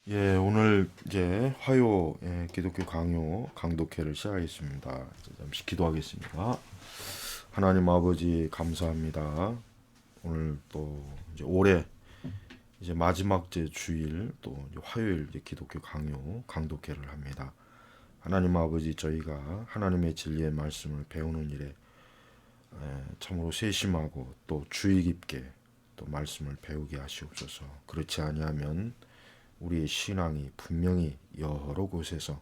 예, 오늘 이제 화요 기독교 강요 강독회를 시작하겠습니다. 잠시 기도하겠습니다. 하나님 아버지 감사합니다. 오늘 또 이제 올해 이제 마지막 제 주일 또 이제 화요일 이제 기독교 강요 강독회를 합니다. 하나님 아버지 저희가 하나님의 진리의 말씀을 배우는 일에 참으로 세심하고 또 주의 깊게 또 말씀을 배우게 하시옵소서. 그렇지 아니하면 우리의 신앙이 분명히 여러 곳에서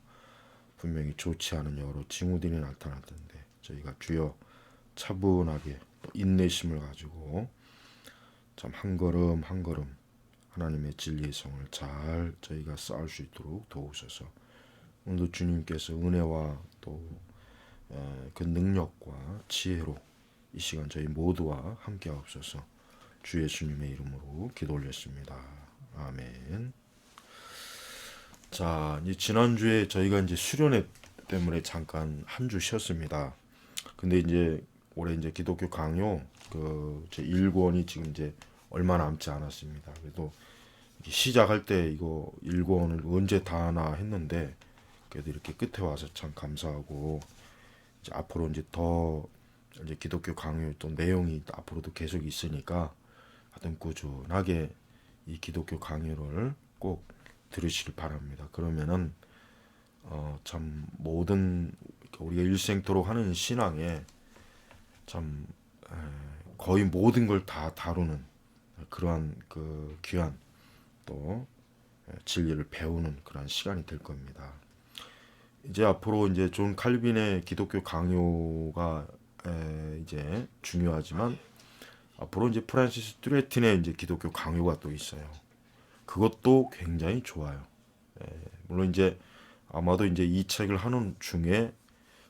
분명히 좋지 않은 여러 징후들이 나타날 텐데 저희가 주여 차분하게 또 인내심을 가지고 참 한 걸음 한 걸음 하나님의 진리의 성을 잘 저희가 쌓을 수 있도록 도우소서. 오늘도 주님께서 은혜와 또 그 능력과 지혜로 이 시간 저희 모두와 함께 하옵소서. 주 예수님의 이름으로 기도 올렸습니다. 아멘. 자, 이제 지난주에 저희가 이제 수련회 때문에 잠깐 한 주 쉬었습니다. 근데 이제 올해 이제 기독교 강요 제 1권이 지금 이제 얼마 남지 않았습니다. 그래도 시작할 때 이거 1권을 언제 다 하나 했는데 그래도 이렇게 끝에 와서 참 감사하고 이제 앞으로 이제 더 이제 기독교 강요 또 내용이 또 앞으로도 계속 있으니까 하여튼 꾸준하게 이 기독교 강요를 꼭 들으시길 바랍니다. 그러면은 참 모든 우리가 일생토록 하는 신앙에 참 거의 모든 걸 다 다루는 그러한 그 귀한 또 진리를 배우는 그런 시간이 될 겁니다. 이제 앞으로 이제 존 칼빈의 기독교 강요가 이제 중요하지만 앞으로 이제 프란시스 뚜레틴의 이제 기독교 강요가 또 있어요. 그것도 굉장히 좋아요. 물론 이제 아마도 이제 이 책을 하는 중에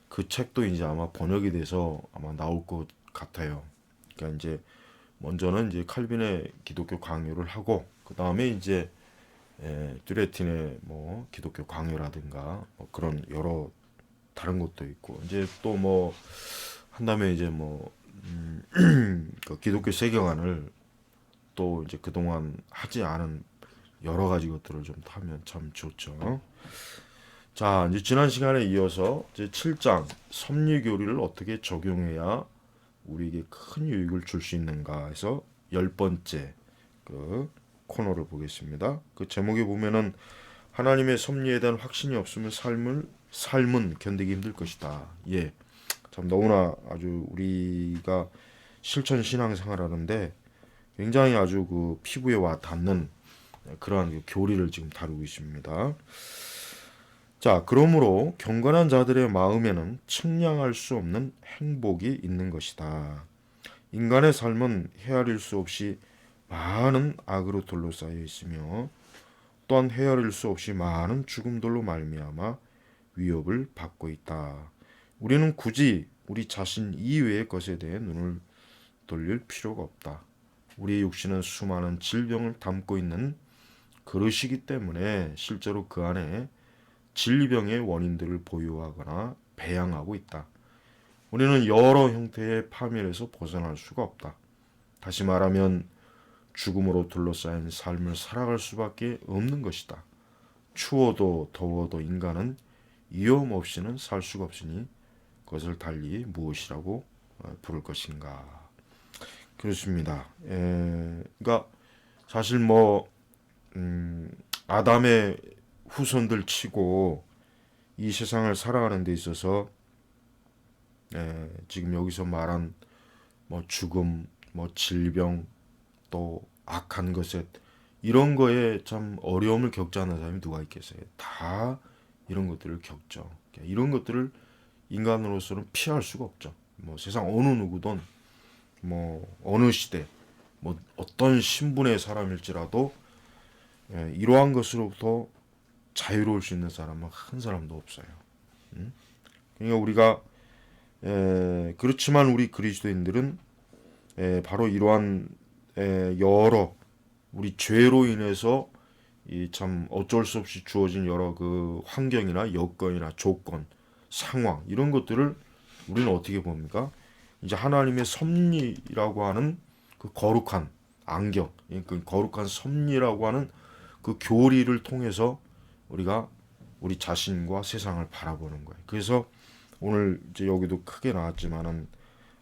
그 책도 이제 아마 번역이 돼서 아마 나올 것 같아요. 그러니까 이제 먼저는 이제 칼빈의 기독교 강요를 하고 그 다음에 이제 뚜레틴의 뭐 기독교 강요라든가 뭐 그런 여러 다른 것도 있고 이제 또 뭐 한다음에 이제 뭐 그 기독교 세계관을 또 이제 그동안 하지 않은 여러 가지 것들을 좀 타면 참 좋죠. 자, 이제 지난 시간에 이어서 이제 7장 섭리 교리를 어떻게 적용해야 우리에게 큰 유익을 줄 수 있는가 해서 열 번째 그 코너를 보겠습니다. 그 제목에 보면은 하나님의 섭리에 대한 확신이 없으면 삶은 견디기 힘들 것이다. 예. 참 너무나 아주 우리가 실천 신앙생활 하는데 굉장히 아주 그 피부에 와 닿는 그러한 그 교리를 지금 다루고 있습니다. 자, 그러므로 경건한 자들의 마음에는 측량할 수 없는 행복이 있는 것이다. 인간의 삶은 헤아릴 수 없이 많은 악으로 둘러싸여 있으며 또한 헤아릴 수 없이 많은 죽음들로 말미암아 위협을 받고 있다. 우리는 굳이 우리 자신 이외의 것에 대해 눈을 돌릴 필요가 없다. 우리의 육신은 수많은 질병을 담고 있는 그릇이기 때문에 실제로 그 안에 질병의 원인들을 보유하거나 배양하고 있다. 우리는 여러 형태의 파멸에서 벗어날 수가 없다. 다시 말하면 죽음으로 둘러싸인 삶을 살아갈 수밖에 없는 것이다. 추워도 더워도 인간은 위험 없이는 살 수가 없으니 그것을 달리 무엇이라고 부를 것인가. 그렇습니다. 그러니까 사실 뭐 아담의 후손들 치고 이 세상을 살아가는 데 있어서 지금 여기서 말한 뭐 죽음, 뭐 질병, 또 악한 것에 이런 거에 참 어려움을 겪지 않는 사람이 누가 있겠어요? 다 이런 것들을 겪죠. 그러니까 이런 것들을 인간으로서는 피할 수가 없죠. 뭐 세상 어느 누구든 뭐 어느 시대 뭐 어떤 신분의 사람일지라도 이러한 것으로부터 자유로울 수 있는 사람은 한 사람도 없어요. 그러니까 우리가 그렇지만 우리 그리스도인들은 바로 이러한 여러 우리 죄로 인해서 이 참 어쩔 수 없이 주어진 여러 그 환경이나 여건이나 조건, 상황 이런 것들을 우리는 어떻게 봅니까? 이제 하나님의 섭리라고 하는 그 거룩한 안경, 그 거룩한 섭리라고 하는 그 교리를 통해서 우리가 우리 자신과 세상을 바라보는 거예요. 그래서 오늘 이제 여기도 크게 나왔지만은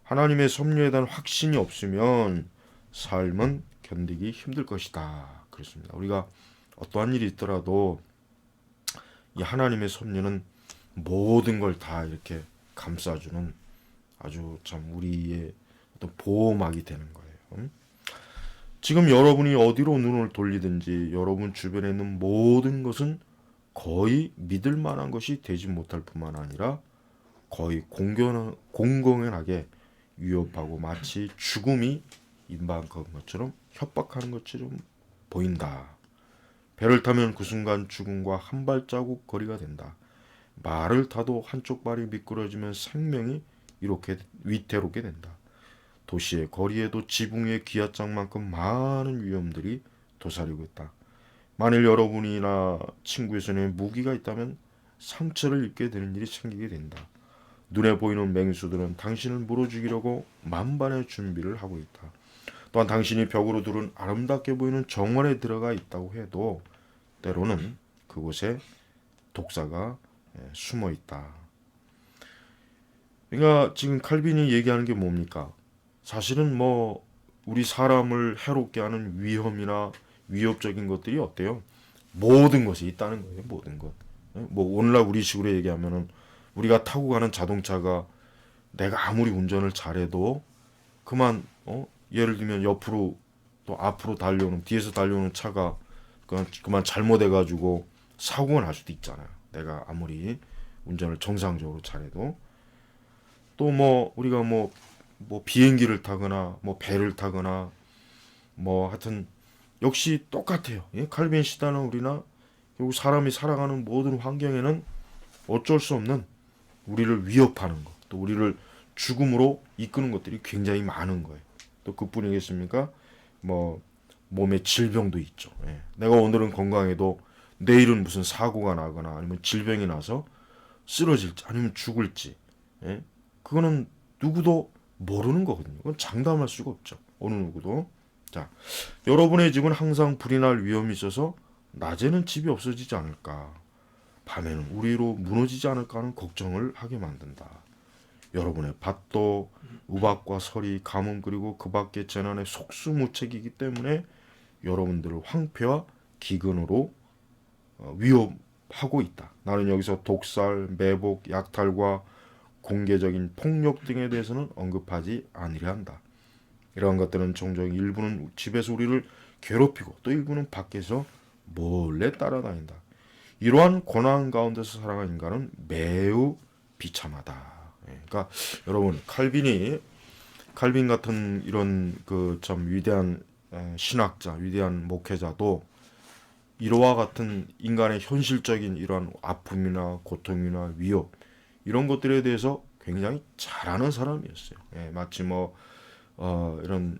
하나님의 섭리에 대한 확신이 없으면 삶은 견디기 힘들 것이다. 그렇습니다. 우리가 어떠한 일이 있더라도 이 하나님의 섭리는 모든 걸 다 이렇게 감싸주는 아주 참 우리의 어떤 보호막이 되는 거예요. 지금 여러분이 어디로 눈을 돌리든지 여러분 주변에 있는 모든 것은 거의 믿을 만한 것이 되지 못할 뿐만 아니라 거의 공공연하게 위협하고 마치 죽음이 임박한 것처럼 협박하는 것처럼 보인다. 배를 타면 그 순간 죽음과 한 발자국 거리가 된다. 말을 타도 한쪽 발이 미끄러지면 생명이 이렇게 위태롭게 된다. 도시의 거리에도 지붕 위의 기아장만큼 많은 위험들이 도사리고 있다. 만일 여러분이나 친구의 손에 무기가 있다면 상처를 입게 되는 일이 생기게 된다. 눈에 보이는 맹수들은 당신을 물어 죽이려고 만반의 준비를 하고 있다. 또한 당신이 벽으로 두른 아름답게 보이는 정원에 들어가 있다고 해도 때로는 그곳에 독사가 숨어 있다. 그러니까 지금 칼빈이 얘기하는 게 뭡니까? 사실은 뭐 우리 사람을 해롭게 하는 위험이나 위협적인 것들이 어때요? 모든 것이 있다는 거예요. 모든 것. 뭐 오늘날 우리식으로 얘기하면은 우리가 타고 가는 자동차가 내가 아무리 운전을 잘해도 그만 예를 들면 옆으로 또 앞으로 달려오는 뒤에서 달려오는 차가 그만 잘못해가지고 사고가 날 수도 있잖아요. 내가 아무리 운전을 정상적으로 잘해도 또 뭐 우리가 뭐 비행기를 타거나 뭐 배를 타거나 뭐 하여튼 역시 똑같아요. 예? 칼빈 시다는 우리나 결국 사람이 살아가는 모든 환경에는 어쩔 수 없는 우리를 위협하는 것, 또 우리를 죽음으로 이끄는 것들이 굉장히 많은 거예요. 또 그뿐이겠습니까? 뭐 몸에 질병도 있죠. 예. 내가 오늘은 건강해도 내일은 무슨 사고가 나거나 아니면 질병이 나서 쓰러질지 아니면 죽을지, 예? 그거는 누구도 모르는 거거든요. 그건 장담할 수가 없죠. 어느 누구도. 자, 여러분의 집은 항상 불이 날 위험이 있어서 낮에는 집이 없어지지 않을까, 밤에는 우리로 무너지지 않을까 하는 걱정을 하게 만든다. 여러분의 밭도 우박과 서리, 가뭄 그리고 그 밖의 재난의 속수무책이기 때문에 여러분들을 황폐와 기근으로 위협하고 있다. 나는 여기서 독살, 매복, 약탈과 공개적인 폭력 등에 대해서는 언급하지 않으려 한다. 이러한 것들은 종종 일부는 집에서 우리를 괴롭히고 또 일부는 밖에서 몰래 따라다닌다. 이러한 고난 가운데서 살아가는 인간은 매우 비참하다. 그러니까 여러분 칼빈 같은 이런 그 참 위대한 신학자, 위대한 목회자도 이러와 같은 인간의 현실적인 이러한 아픔이나 고통이나 위협 이런 것들에 대해서 굉장히 잘 아는 사람이었어요. 마치 뭐 이런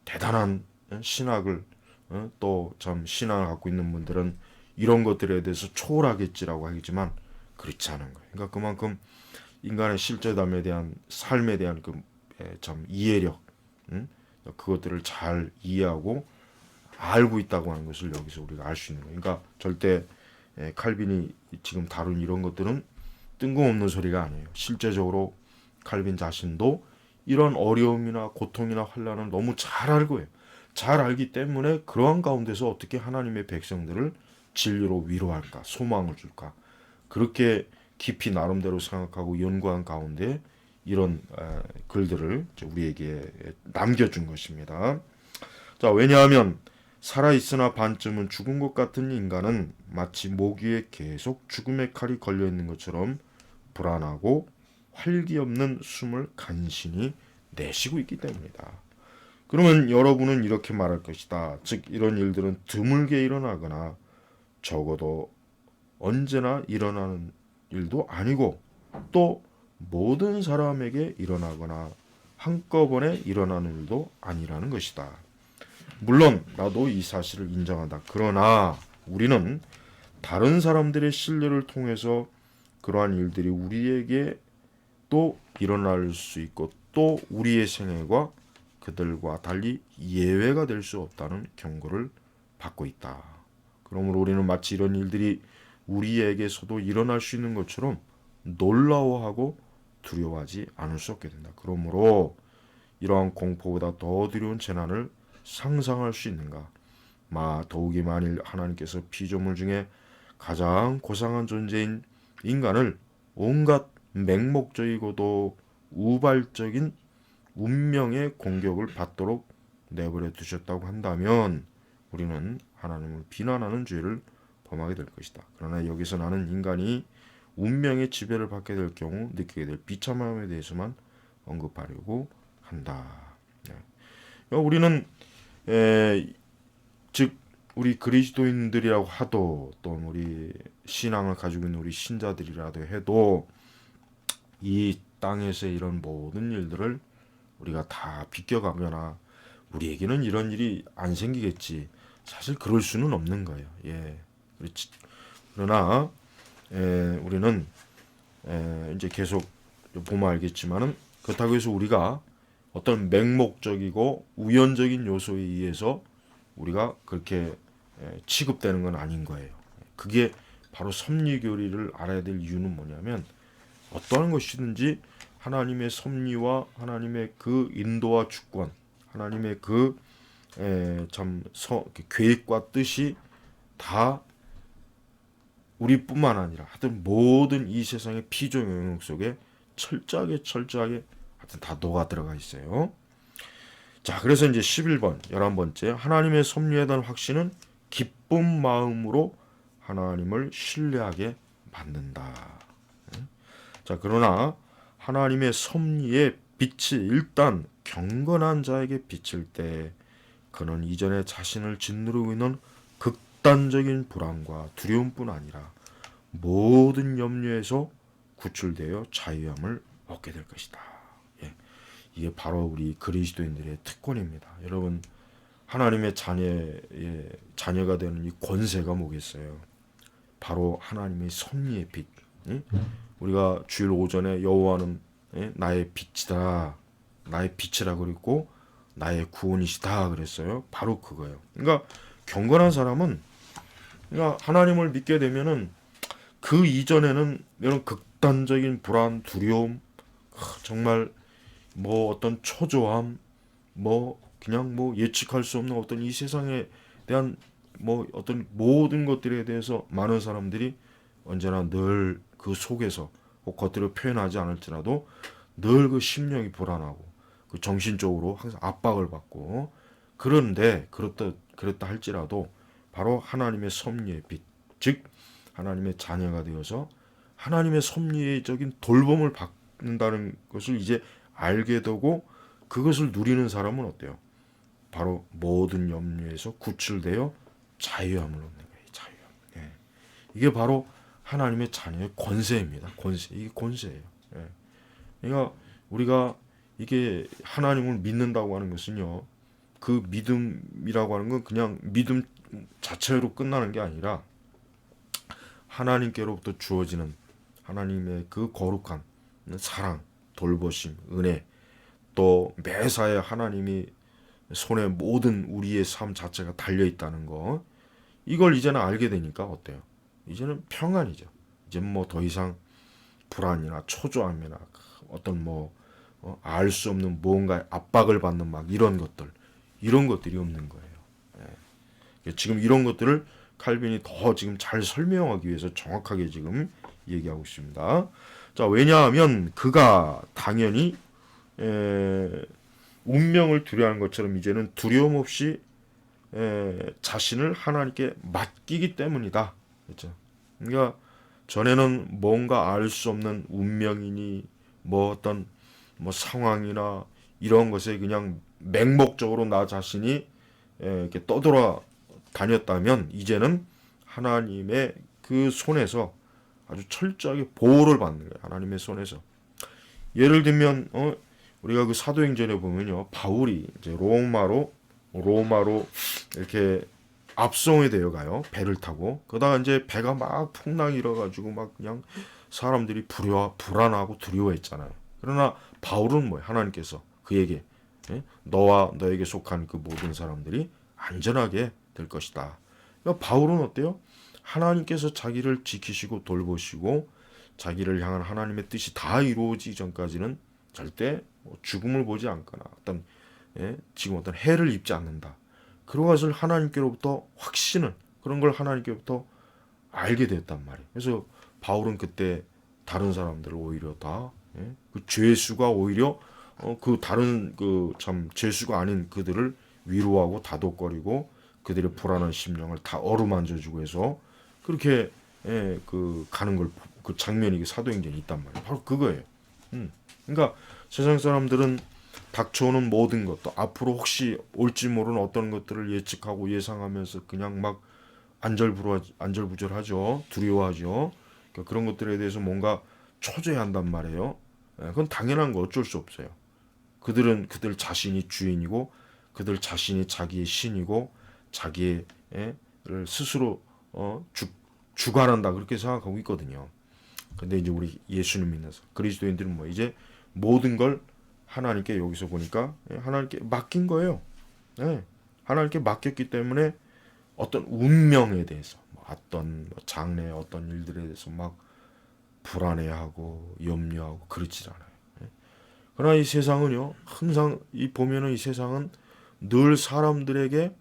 대단한 신학을 또 참 신앙을 갖고 있는 분들은 이런 것들에 대해서 초월하겠지라고 하겠지만 그렇지 않은 거예요. 그러니까 그만큼 인간의 실제담에 대한 삶에 대한 그 참 이해력, 그것들을 잘 이해하고 알고 있다고 하는 것을 여기서 우리가 알 수 있는 거예요. 그러니까 절대 칼빈이 지금 다룬 이런 것들은 뜬금없는 소리가 아니에요. 실제적으로 칼빈 자신도 이런 어려움이나 고통이나 환난을 너무 잘 알고 해요. 잘 알기 때문에 그러한 가운데서 어떻게 하나님의 백성들을 진리로 위로할까, 소망을 줄까, 그렇게 깊이 나름대로 생각하고 연구한 가운데 이런 글들을 우리에게 남겨준 것입니다. 자, 왜냐하면 살아있으나 반쯤은 죽은 것 같은 인간은 마치 모기에 계속 죽음의 칼이 걸려있는 것처럼 불안하고 활기 없는 숨을 간신히 내쉬고 있기 때문이다. 그러면 여러분은 이렇게 말할 것이다. 즉 이런 일들은 드물게 일어나거나 적어도 언제나 일어나는 일도 아니고 또 모든 사람에게 일어나거나 한꺼번에 일어나는 일도 아니라는 것이다. 물론 나도 이 사실을 인정한다. 그러나 우리는 다른 사람들의 신뢰를 통해서 그러한 일들이 우리에게 또 일어날 수 있고 또 우리의 생애가 그들과 달리 예외가 될 수 없다는 경고를 받고 있다. 그러므로 우리는 마치 이런 일들이 우리에게서도 일어날 수 있는 것처럼 놀라워하고 두려워하지 않을 수 없게 된다. 그러므로 이러한 공포보다 더 두려운 재난을 상상할 수 있는가? 더욱이 만일 하나님께서 피조물 중에 가장 고상한 존재인 인간을 온갖 맹목적이고도 우발적인 운명의 공격을 받도록 내버려 두셨다고 한다면 우리는 하나님을 비난하는 죄를 범하게 될 것이다. 그러나 여기서 나는 인간이 운명의 지배를 받게 될 경우 느끼게 될 비참함에 대해서만 언급하려고 한다. 우리는 즉 우리 그리스도인들이라고 하도 또 우리 신앙을 가지고 있는 우리 신자들이라도 해도 이 땅에서 이런 모든 일들을 우리가 다 비껴가거나 우리에게는 이런 일이 안 생기겠지. 사실 그럴 수는 없는 거예요. 그렇지. 그러나 우리는 이제 계속 보면 알겠지만은 그렇다고 해서 우리가 어떤 맹목적이고 우연적인 요소에 의해서 우리가 그렇게 취급되는 건 아닌 거예요. 그게 바로 섭리교리를 알아야 될 이유는 뭐냐면 어떠한 것이든지 하나님의 섭리와 하나님의 그 인도와 주권, 하나님의 그 계획과 뜻이 다 우리뿐만 아니라 하여튼 모든 이 세상의 피조 영역 속에 철저하게 하여튼 다 녹아 들어가 있어요. 자, 그래서 이제 11번 11번째 하나님의 섭리에 대한 확신은 기쁜 마음으로 하나님을 신뢰하게 만든다. 자, 그러나 하나님의 섭리의 빛이 일단 경건한 자에게 비칠 때 그는 이전에 자신을 짓누르고 있는 극단적인 불안과 두려움뿐 아니라 모든 염려에서 구출되어 자유함을 얻게 될 것이다. 이게 바로 우리 그리스도인들의 특권입니다. 여러분, 하나님의 자녀가 되는 이 권세가 뭐겠어요? 바로 하나님의 섭리의 빛. 우리가 주일 오전에 여호와는 나의 빛이다, 나의 빛이라 그랬고 나의 구원이시다 그랬어요. 바로 그거예요. 그러니까 경건한 사람은 그러니까 하나님을 믿게 되면은 그 이전에는 이런 극단적인 불안, 두려움, 정말 어떤 초조함, 그냥 예측할 수 없는 어떤 이 세상에 대한 어떤 모든 것들에 대해서 많은 사람들이 언제나 늘 그 속에서 겉으로 표현하지 않을지라도 늘 그 심령이 불안하고 그 정신적으로 항상 압박을 받고 그런데 그렇다 할지라도 바로 하나님의 섭리의 빛, 즉 하나님의 자녀가 되어서 하나님의 섭리적인 돌봄을 받는다는 것을 이제 알게 되고 그것을 누리는 사람은 어때요? 바로 모든 염려에서 구출되어 자유함을 얻는 거예요. 자유함. 이게 바로 하나님의 자녀의 권세입니다. 이게 권세예요. 그러니까 우리가 이게 하나님을 믿는다고 하는 것은요, 그 믿음이라고 하는 건 그냥 믿음 자체로 끝나는 게 아니라 하나님께로부터 주어지는 하나님의 그 거룩한 사랑, 돌보심, 은혜, 또 매사에 하나님이 손에 모든 우리의 삶 자체가 달려 있다는 거, 이걸 이제는 알게 되니까 어때요? 이제는 평안이죠. 이제 더 이상 불안이나 초조함이나 어떤 알 수 없는 무언가의 압박을 받는 이런 것들이 없는 거예요. 지금 이런 것들을 칼빈이 더 지금 잘 설명하기 위해서 정확하게 지금 얘기하고 있습니다. 자, 왜냐하면 그가 당연히 운명을 두려워하는 것처럼 이제는 두려움 없이 자신을 하나님께 맡기기 때문이다. 그렇죠? 그러니까 전에는 뭔가 알 수 없는 운명이니 어떤 상황이나 이런 것에 그냥 맹목적으로 나 자신이 이렇게 떠돌아 다녔다면 이제는 하나님의 그 손에서 아주 철저하게 보호를 받는 거예요. 하나님의 손에서. 예를 들면 우리가 그 사도행전에 보면요, 바울이 이제 로마로 이렇게 압송이 되어 가요. 배를 타고. 그러다가 이제 배가 막 풍랑이 일어가지고 그냥 사람들이 불안하고 두려워했잖아요. 그러나 바울은 하나님께서 그에게 너와 너에게 속한 그 모든 사람들이 안전하게 될 것이다. 그러니까 바울은 어때요? 하나님께서 자기를 지키시고 돌보시고 자기를 향한 하나님의 뜻이 다 이루어지기 전까지는 절대 죽음을 보지 않거나 지금 어떤 해를 입지 않는다. 그런 것을 하나님께로부터 확신을, 그런 걸 하나님께로부터 알게 됐단 말이에요. 그래서 바울은 그때 다른 사람들을 오히려 그 죄수가 오히려 그 다른 그 참 죄수가 아닌 그들을 위로하고 다독거리고 그들의 불안한 심령을 다 어루만져주고 해서 그렇게 그 가는 걸 그 장면이 사도행전에 있단 말이에요. 바로 그거예요. 그러니까 세상 사람들은 닥쳐오는 모든 것도 앞으로 혹시 올지 모르는 어떤 것들을 예측하고 예상하면서 그냥 막 안절부절하죠. 두려워하죠. 그러니까 그런 것들에 대해서 뭔가 초조해한단 말이에요. 그건 당연한 거 어쩔 수 없어요. 그들은 그들 자신이 주인이고 그들 자신이 자기의 신이고 자기를 스스로 주관한다 그렇게 생각하고 있거든요. 근데 이제 우리 예수님 믿는 그리스도인들은 뭐 이제 모든 걸 하나님께 여기서 보니까 하나님께 맡긴 거예요. 하나님께 맡겼기 때문에 어떤 운명에 대해서 어떤 장래 어떤 일들에 대해서 막 불안해하고 염려하고 그렇지 않아요. 그러나 이 세상은요, 항상 이 보면은 이 세상은 늘 사람들에게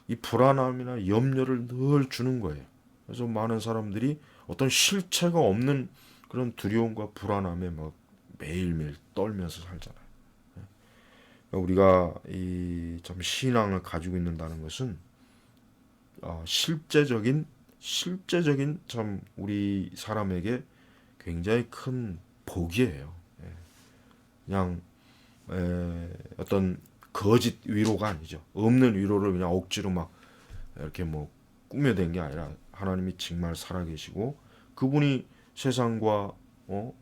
이 불안함이나 염려를 늘 주는 거예요. 그래서 많은 사람들이 어떤 실체가 없는 그런 두려움과 불안함에 막 매일매일 떨면서 살잖아요. 우리가 이 참 신앙을 가지고 있는다는 것은 실제적인 참 우리 사람에게 굉장히 큰 복이에요. 그냥 어떤 거짓 위로가 아니죠. 없는 위로를 그냥 억지로 막 이렇게 뭐 꾸며댄 게 아니라 하나님이 정말 살아계시고 그분이 세상과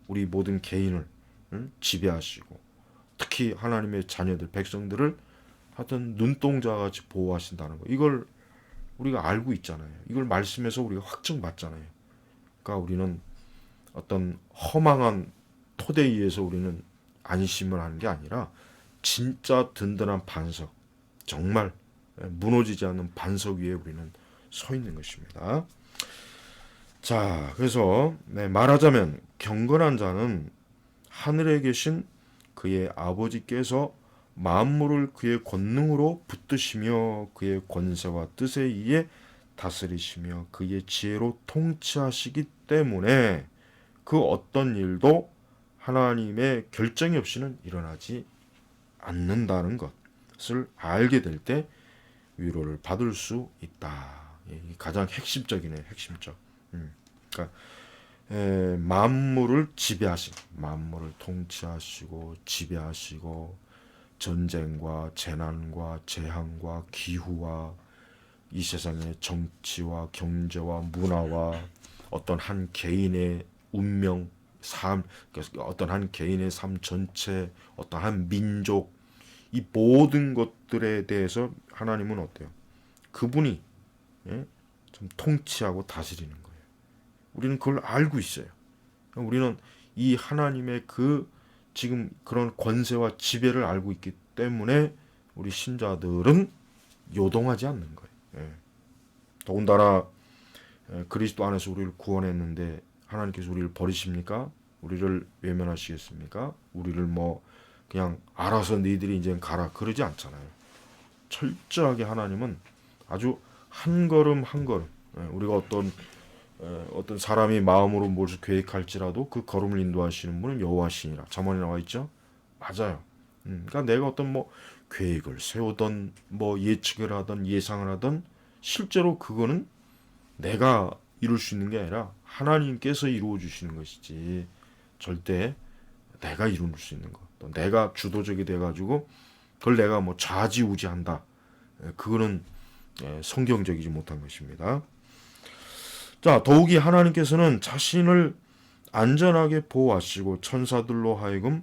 우리 모든 개인을 지배하시고 특히 하나님의 자녀들 백성들을 하여튼 눈동자같이 보호하신다는 거 이걸 우리가 알고 있잖아요. 이걸 말씀에서 우리가 확증받잖아요. 그러니까 우리는 어떤 허망한 토대 위에서 우리는 안심을 하는 게 아니라 진짜 든든한 반석, 정말 무너지지 않는 반석 위에 우리는 서 있는 것입니다. 자, 그래서 말하자면 경건한 자는 하늘에 계신 그의 아버지께서 만물을 그의 권능으로 붙드시며 그의 권세와 뜻에 의해 다스리시며 그의 지혜로 통치하시기 때문에 그 어떤 일도 하나님의 결정이 없이는 일어나지 않는다는 것을 알게 될 때 위로를 받을 수 있다. 가장 핵심적이네, 핵심적. 그러니까 만물을 지배하신, 만물을 통치하시고 지배하시고 전쟁과 재난과 재앙과 기후와 이 세상의 정치와 경제와 문화와 어떤 한 개인의 운명, 삶, 어떤 한 개인의 삶 전체, 어떤 한 민족, 이 모든 것들에 대해서 하나님은 어때요? 그분이 좀 통치하고 다스리는 거예요. 우리는 그걸 알고 있어요. 우리는 이 하나님의 그 지금 그런 권세와 지배를 알고 있기 때문에 우리 신자들은 요동하지 않는 거예요. 더군다나 그리스도 안에서 우리를 구원했는데 하나님께서 우리를 버리십니까? 우리를 외면하시겠습니까? 우리를 뭐 그냥 알아서 너희들이 이제 가라 그러지 않잖아요. 철저하게 하나님은 아주 한 걸음 한 걸음 우리가 어떤 사람이 마음으로 무엇을 계획할지라도 그 걸음을 인도하시는 분은 여호와시니라. 잠언에 나와 있죠. 맞아요. 그러니까 내가 어떤 뭐 계획을 세우던 뭐 예측을 하던 예상을 하던 실제로 그거는 내가 이룰 수 있는 게 아니라 하나님께서 이루어 주시는 것이지 절대 내가 이룰 수 있는 것, 또 내가 주도적이 돼가지고 그걸 내가 뭐 좌지우지한다. 그거는 성경적이지 못한 것입니다. 자, 더욱이 하나님께서는 자신을 안전하게 보호하시고 천사들로 하여금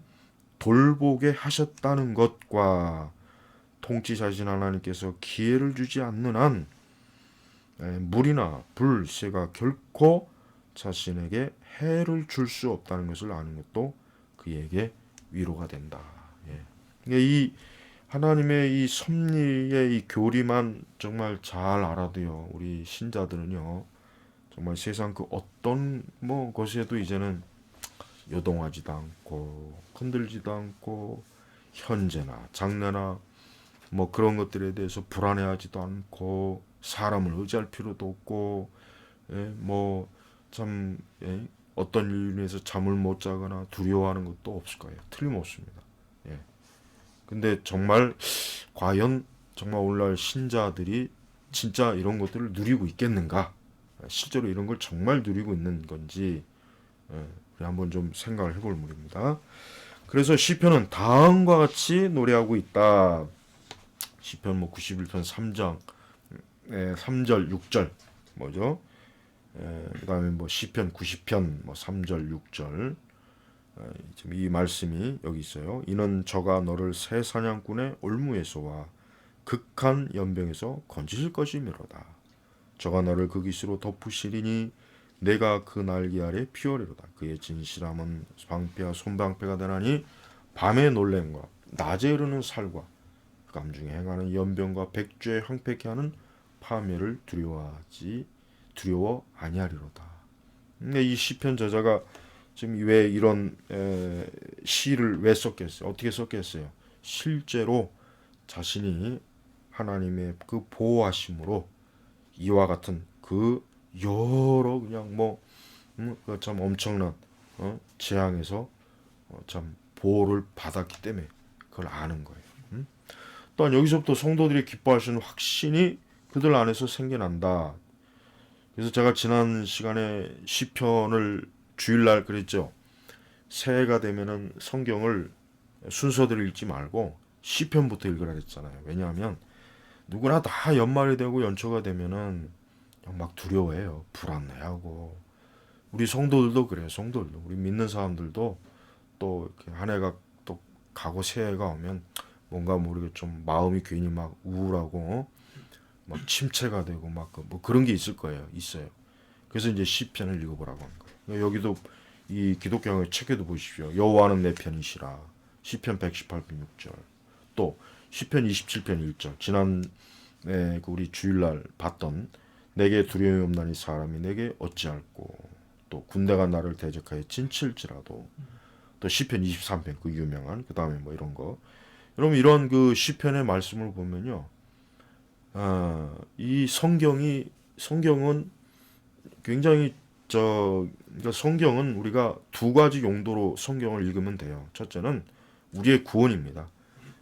돌보게 하셨다는 것과 통치자신 하나님께서 기회를 주지 않는 한 물이나 불, 새가 결코 자신에게 해를 줄 수 없다는 것을 아는 것도 그에게 위로가 된다. 이 하나님의 이 섭리의 이 교리만 정말 잘 알아도요, 우리 신자들은요, 정말 세상 그 어떤 뭐 것에도 이제는 요동하지도 않고 흔들지도 않고 현재나 장래나 뭐 그런 것들에 대해서 불안해하지도 않고 사람을 의지할 필요도 없고, 예, 뭐참 예, 어떤 일로 인해서 잠을 못 자거나 두려워하는 것도 없을 거예요. 틀림없습니다. 예. 근데 정말 과연 정말 오늘날 신자들이 진짜 이런 것들을 누리고 있겠는가? 실제로 이런 걸 정말 누리고 있는 건지, 예, 우리 한번 좀 생각을 해볼 물입니다. 그래서 시편은 다음과 같이 노래하고 있다. 시편 뭐 91편 3장 3절 6절 뭐죠? 그다음에 뭐 시편 90편 뭐 3절 6절, 지금 이 말씀이 여기 있어요. 이는 저가 너를 새 사냥꾼의 올무에서와 극한 연병에서 건지실 것이미로다. 저가 너를 그 기수로 덮으시리니 내가 그 날개 아래 피어리로다. 그의 진실함은 방패와 손방패가 되나니 밤의 놀램과 낮에 이르는 살과 감중에 행하는 연병과 백주에 황폐케 하는 파멸을 두려워 아니하리로다. 근데 이 시편 저자가 지금 왜 이런 시를 왜 썼겠어요? 어떻게 썼겠어요? 실제로 자신이 하나님의 그 보호하심으로 이와 같은 그 여러 그냥 참 엄청난 재앙에서 참 보호를 받았기 때문에 그걸 아는 거예요. 또한 여기서부터 성도들이 기뻐하시는 확신이 그들 안에서 생겨난다. 그래서 제가 지난 시간에 시편을 주일날 그랬죠. 새해가 되면은 성경을 순서대로 읽지 말고 시편부터 읽으라 그랬잖아요. 왜냐하면 누구나 다 연말이 되고 연초가 되면은 막 두려워해요. 불안해하고. 우리 성도들도 그래요. 성도들도. 우리 믿는 사람들도 또 이렇게 한 해가 또 가고 새해가 오면 뭔가 모르게 좀 마음이 괜히 막 우울하고 막 침체가 되고 막 뭐 그런 게 있을 거예요. 있어요. 그래서 이제 시편을 읽어보라고 하는 거예요. 여기도 이 기독교의 책에도 보십시오. 여호와는 내 편이시라. 시편 118편 6절. 또 시편 27편 1절. 지난 그 우리 주일날 봤던 내게 두려움이 없나니 사람이 내게 어찌할꼬. 또 군대가 나를 대적하여 진칠지라도. 또 시편 23편 그 유명한 그 다음에 뭐 이런 거. 여러분 이런 그 시편의 말씀을 보면요, 이 성경은 굉장히 그러니까 성경은 우리가 두 가지 용도로 성경을 읽으면 돼요. 첫째는 우리의 구원입니다.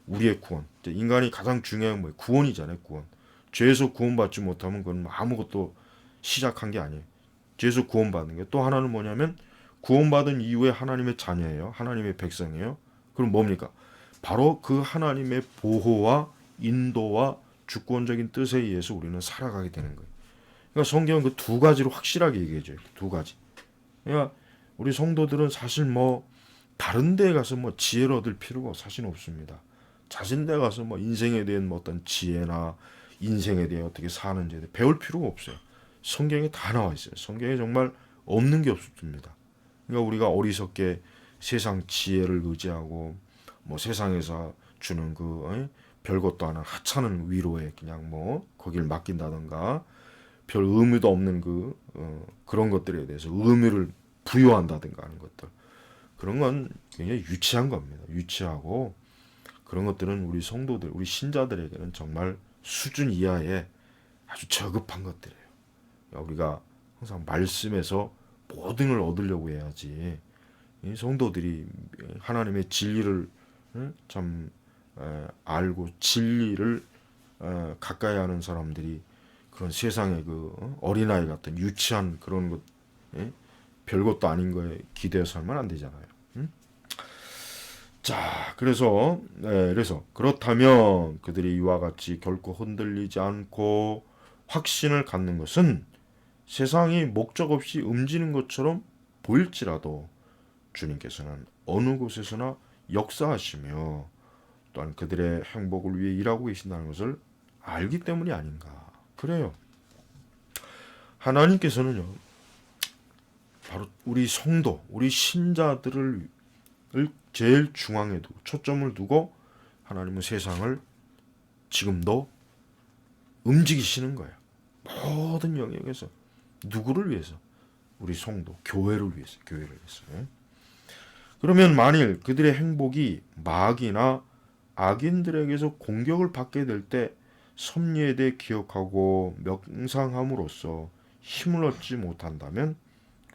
우리의 구원. 인간이 가장 중요한 뭐예요? 구원이잖아요. 구원. 죄에서 구원받지 못하면 그건 아무것도 시작한 게 아니에요. 죄에서 구원받는 게. 또 하나는 뭐냐면 구원받은 이후에 하나님의 자녀예요. 하나님의 백성이에요. 그럼 뭡니까? 바로 그 하나님의 보호와 인도와 주권적인 뜻에 의해서 우리는 살아가게 되는 거예요. 그러니까 성경은 그 두 가지로 확실하게 얘기해줘요. 두 가지. 그러니까 우리 성도들은 사실 뭐 다른 데 가서 뭐 지혜를 얻을 필요가 사실 없습니다. 자신 데 가서 뭐 인생에 대한 뭐 어떤 지혜나 인생에 대해 어떻게 사는지에 대해 배울 필요가 없어요. 성경에 다 나와 있어요. 성경에 정말 없는 게 없습니다. 그러니까 우리가 어리석게 세상 지혜를 의지하고 뭐 세상에서 주는 별것도 않은 하찮은 위로에 그냥 뭐 거길 맡긴다던가 별 의미도 없는 그런 것들에 대해서 의미를 부여한다든가 하는 것들, 그런 건 굉장히 유치한 겁니다. 유치하고 그런 것들은 우리 성도들, 우리 신자들에게는 정말 수준 이하의 아주 저급한 것들이에요. 우리가 항상 말씀에서 모든 걸 얻으려고 해야지, 이 성도들이 하나님의 진리를 참 알고 진리를 가까이 하는 사람들이 그런 세상의 어린아이 같은 유치한 그런 것, 별것도 아닌 거에 기대어서 하면 안 되잖아요. 자, 그래서 그렇다면 그들이 이와 같이 결코 흔들리지 않고 확신을 갖는 것은 세상이 목적 없이 움직이는 것처럼 보일지라도 주님께서는 어느 곳에서나 역사하시며 또한 그들의 행복을 위해 일하고 계신다는 것을 알기 때문이 아닌가. 그래요. 하나님께서는요, 바로 우리 성도, 우리 신자들을 제일 중앙에 두고 초점을 두고 하나님은 세상을 지금도 움직이시는 거예요. 모든 영역에서. 누구를 위해서? 우리 성도, 교회를 위해서. 그러면 만일 그들의 행복이 마귀나 악인들에게서 공격을 받게 될 때 섭리에 대해 기억하고 명상함으로써 힘을 얻지 못한다면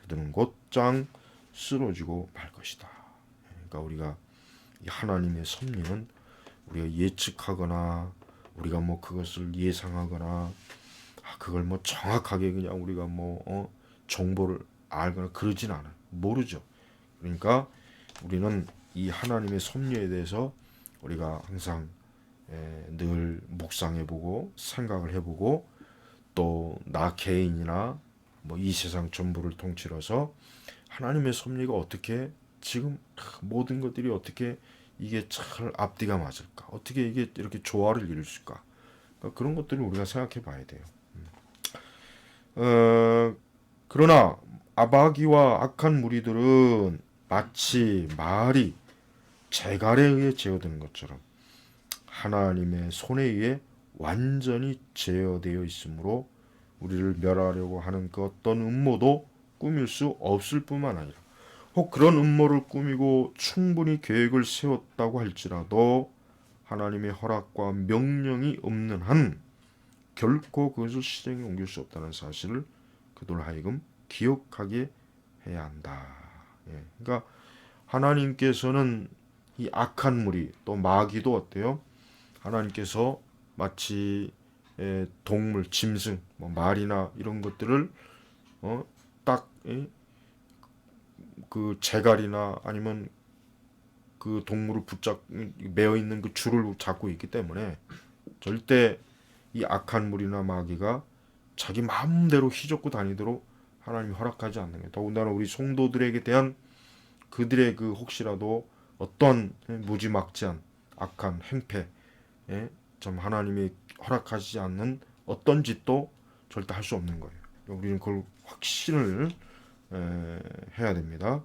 그들은 곧장 쓰러지고 말 것이다. 그러니까 우리가 이 하나님의 섭리는 우리가 예측하거나 우리가 뭐 그것을 예상하거나 그걸 뭐 정확하게 그냥 우리가 뭐 정보를 알거나 그러진 않아요. 모르죠. 그러니까 우리는 이 하나님의 섭리에 대해서 우리가 항상 늘 묵상해보고 생각을 해보고 또 나 개인이나 뭐 이 세상 전부를 통틀어서 하나님의 섭리가 어떻게 지금 모든 것들이 어떻게 이게 잘 앞뒤가 맞을까? 어떻게 이게 이렇게 조화를 이룰까? 그러니까 그런 것들을 우리가 생각해 봐야 돼요. 그러나 아바기와 악한 무리들은 마치 말이 재갈에 의해 제어되는 것처럼 하나님의 손에 의해 완전히 제어되어 있으므로 우리를 멸하려고 하는 그 어떤 음모도 꾸밀 수 없을 뿐만 아니라 혹 그런 음모를 꾸미고 충분히 계획을 세웠다고 할지라도 하나님의 허락과 명령이 없는 한 결코 그것을 실행에 옮길 수 없다는 사실을 그들 하여금 기억하게 해야 한다. 그러니까 하나님께서는 이 악한 무리 또 마귀도 어때요? 하나님께서 마치 동물, 짐승, 뭐 말이나 이런 것들을 딱 그 재갈이나 아니면 그 동물을 매어 있는 그 줄을 잡고 있기 때문에 절대 이 악한 무리나 마귀가 자기 마음대로 휘젓고 다니도록 하나님이 허락하지 않는 거예요. 더군다나 우리 성도들에게 대한 그들의 그 혹시라도 어떤 무지막지한 악한 행패, 좀 하나님이 허락하지 않는 어떤 짓도 절대 할 수 없는 거예요. 우리는 그걸 확신을 해야 됩니다.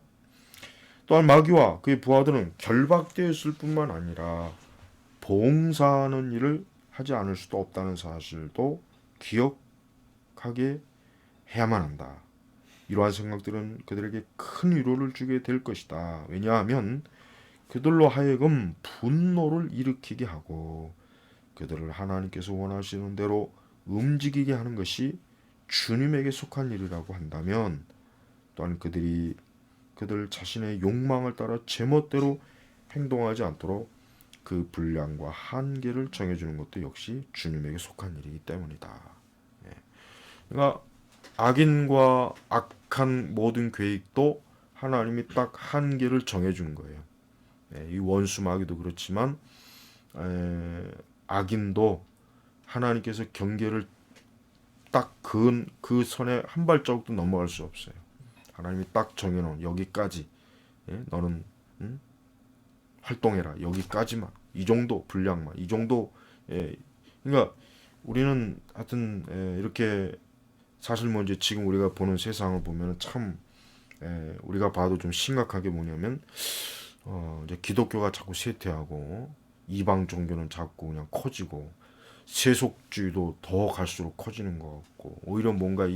또한 마귀와 그의 부하들은 결박되었을 뿐만 아니라 봉사하는 일을 하지 않을 수도 없다는 사실도 기억하게 해야만 한다. 이러한 생각들은 그들에게 큰 위로를 주게 될 것이다. 왜냐하면 그들로 하여금 분노를 일으키게 하고 그들을 하나님께서 원하시는 대로 움직이게 하는 것이 주님에게 속한 일이라고 한다면 또한 그들 자신의 욕망을 따라 제멋대로 행동하지 않도록 그 분량과 한계를 정해주는 것도 역시 주님에게 속한 일이기 때문이다. 그러니까 악인과 악한 모든 계획도 하나님이 딱 한계를 정해준 거예요. 이 원수 마귀도 그렇지만 악인도 하나님께서 경계를 딱 그 선에 한 발자국도 넘어갈 수 없어요. 하나님이 딱 정해놓은 여기까지 너는 활동해라. 여기까지만. 이 정도 분량만. 이 정도. 그러니까 우리는 하여튼 이렇게 사실 뭐 이제 지금 우리가 보는 세상을 보면 참 우리가 봐도 좀 심각하게 뭐냐면 이제 기독교가 자꾸 쇠퇴하고 이방 종교는 자꾸 그냥 커지고 세속주의도 더 갈수록 커지는 것 같고 오히려 뭔가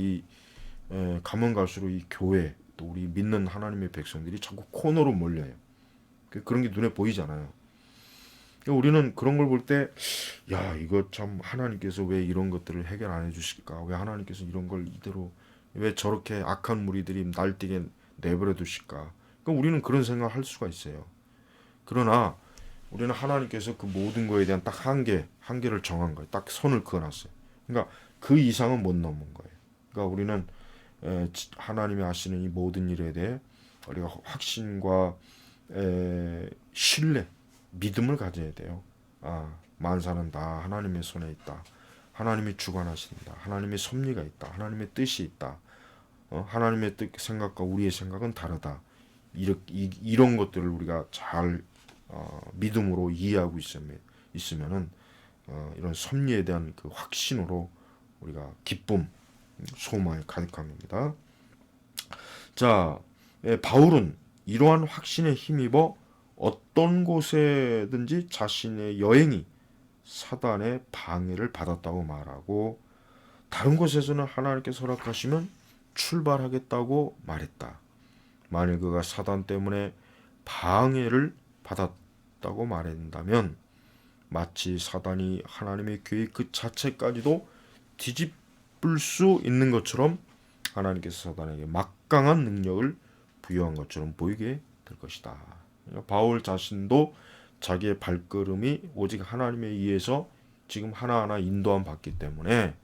가면 갈수록 이 교회 또 우리 믿는 하나님의 백성들이 자꾸 코너로 몰려요. 그런 게 눈에 보이잖아요. 우리는 그런 걸 볼 때, 야, 이거 참 하나님께서 왜 이런 것들을 해결 안 해주실까? 왜 하나님께서 이런 걸 이대로, 왜 저렇게 악한 무리들이 날뛰게 내버려 두실까? 그러니까 우리는 그런 생각을 할 수가 있어요. 그러나 우리는 하나님께서 그 모든 거에 대한 딱 한계를 정한 거예요. 딱 선을 그어놨어요. 그러니까 그 이상은 못 넘은 거예요. 그러니까 우리는 하나님이 하시는 이 모든 일에 대해 우리가 확신과 신뢰, 믿음을 가져야 돼요. 만사는 다 하나님의 손에 있다. 하나님이 주관하신다. 하나님의 섭리가 있다. 하나님의 뜻이 있다. 하나님의 뜻 생각과 우리의 생각은 다르다. 이런 것들을 우리가 잘 믿음으로 이해하고 있으면은 이런 섭리에 대한 그 확신으로 우리가 기쁨, 소망이 가득한 겁니다. 자, 바울은 이러한 확신에 힘입어 어떤 곳에든지 자신의 여행이 사단의 방해를 받았다고 말하고 다른 곳에서는 하나님께서 허락하시면 출발하겠다고 말했다. 만일 그가 사단 때문에 방해를 받았다고 말한다면 마치 사단이 하나님의 계획 그 자체까지도 뒤집을 수 있는 것처럼 하나님께서 사단에게 막강한 능력을 부여한 것처럼 보이게 될 것이다. 그러니까 바울 자신도 자기의 발걸음이 오직 하나님에 의해서 지금 하나하나 인도함 받기 때문에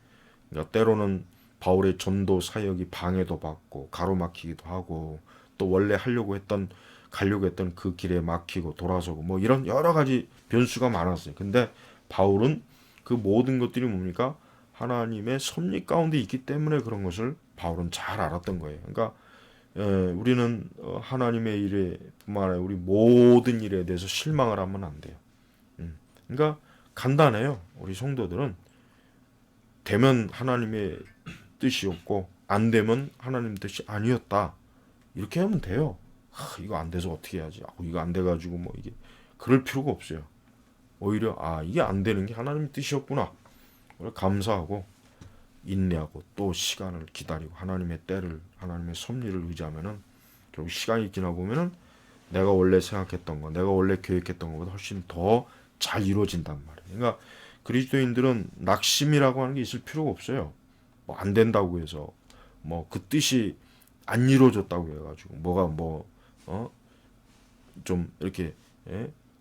그러니까 때로는 바울의 전도 사역이 방해도 받고 가로막히기도 하고 또 원래 가려고 했던 그 길에 막히고 돌아서고 뭐 이런 여러 가지 변수가 많았어요. 근데 바울은 그 모든 것들이 뭡니까? 하나님의 섭리 가운데 있기 때문에 그런 것을 바울은 잘 알았던 거예요. 그러니까 우리는 하나님의 일에 뿐만 아니라 우리 모든 일에 대해서 실망을 하면 안 돼요. 그러니까 간단해요. 우리 성도들은 되면 하나님의 뜻이었고 안 되면 하나님 뜻이 아니었다. 이렇게 하면 돼요. 이거 안 돼서 어떻게 해야지? 이거 안 돼가지고 뭐 이게 그럴 필요가 없어요. 오히려 이게 안 되는 게 하나님의 뜻이었구나. 감사하고 인내하고 또 시간을 기다리고 하나님의 때를 하나님의 섭리를 의지하면은 결국 시간이 지나 보면은 내가 원래 생각했던 거, 내가 원래 계획했던 것보다 훨씬 더 잘 이루어진단 말이에요. 그러니까 그리스도인들은 낙심이라고 하는 게 있을 필요가 없어요. 뭐 안 된다고 해서 뭐 그 뜻이 안 이루어졌다고 해가지고 뭐가 좀 이렇게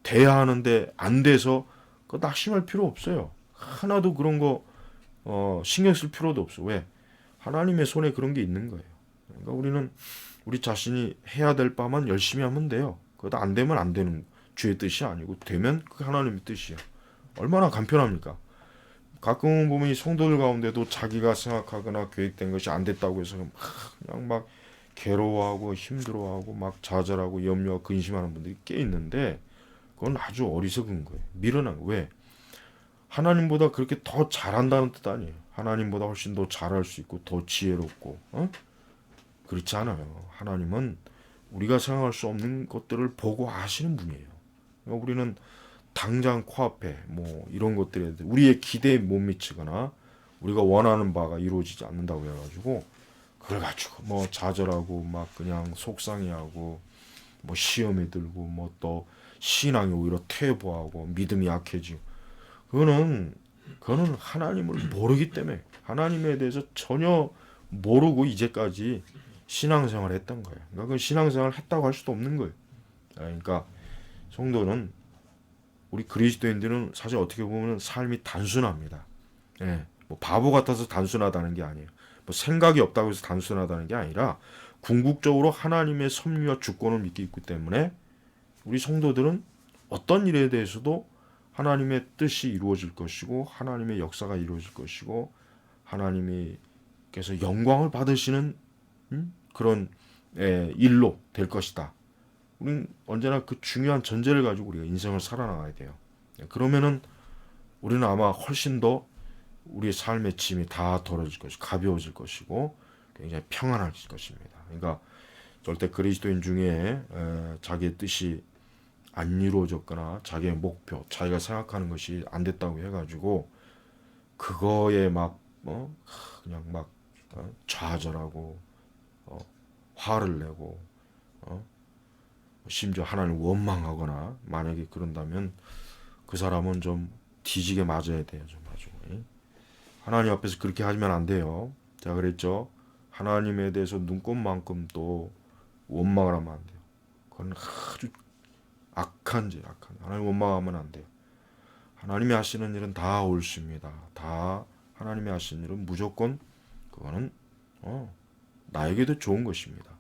돼야 하는데 안 돼서 그 낙심할 필요 없어요. 하나도 그런 거 신경 쓸 필요도 없어. 왜? 하나님의 손에 그런 게 있는 거예요. 그러니까 우리는 우리 자신이 해야 될 바만 열심히 하면 돼요. 그것도 안 되면 안 되는 주의 뜻이 아니고 되면 그 하나님의 뜻이야. 얼마나 간편합니까? 가끔은 보면 이 성도들 가운데도 자기가 생각하거나 계획된 것이 안 됐다고 해서 그냥 막 괴로워하고 힘들어하고 막 좌절하고 염려하고 근심하는 분들이 꽤 있는데 그건 아주 어리석은 거예요. 미련한 거. 왜? 하나님보다 그렇게 더 잘한다는 뜻 아니에요. 하나님보다 훨씬 더 잘할 수 있고 더 지혜롭고 그렇지 않아요. 하나님은 우리가 생각할 수 없는 것들을 보고 아시는 분이에요. 그러니까 우리는 당장 코앞에 뭐 이런 것들에 우리의 기대에 못 미치거나 우리가 원하는 바가 이루어지지 않는다고 해가지고 그걸 가지고 뭐 좌절하고 막 그냥 속상해하고 뭐 시험에 들고 뭐 또 신앙이 오히려 퇴보하고 믿음이 약해지고 그거는 하나님을 모르기 때문에 하나님에 대해서 전혀 모르고 이제까지 신앙생활을 했던 거예요. 그러니까 그 신앙생활을 했다고 할 수도 없는 거예요. 그러니까 성도는 우리 그리스도인들은 사실 어떻게 보면 삶이 단순합니다. 뭐 바보 같아서 단순하다는 게 아니에요. 뭐 생각이 없다고 해서 단순하다는 게 아니라 궁극적으로 하나님의 섭리와 주권을 믿기 있기 때문에 우리 성도들은 어떤 일에 대해서도 하나님의 뜻이 이루어질 것이고 하나님의 역사가 이루어질 것이고 하나님께서 영광을 받으시는 그런 일로 될 것이다. 우리는 언제나 그 중요한 전제를 가지고 우리가 인생을 살아나가야 돼요. 그러면은 우리는 아마 훨씬 더 우리의 삶의 짐이 다 덜어질 것이고 가벼워질 것이고 굉장히 평안해질 것입니다. 그러니까 절대 그리스도인 중에 자기의 뜻이 안 이루어졌거나 자기의 목표, 자기가 생각하는 것이 안 됐다고 해가지고 그거에 막 그냥 막 좌절하고 화를 내고 심지어 하나님을 원망하거나 만약에 그런다면 그 사람은 좀 뒤지게 맞아야 돼요. 좀 아주. 하나님 앞에서 그렇게 하면 안 돼요. 제가 그랬죠. 하나님에 대해서 눈꼽만큼 또 원망을 하면 안 돼요. 그건 아주 악한 죄, 악한. 하나님 원망하면 안 돼요. 하나님이 하시는 일은 다 옳습니다. 다 하나님이 하시는 일은 무조건 그거는 나에게도 좋은 것입니다.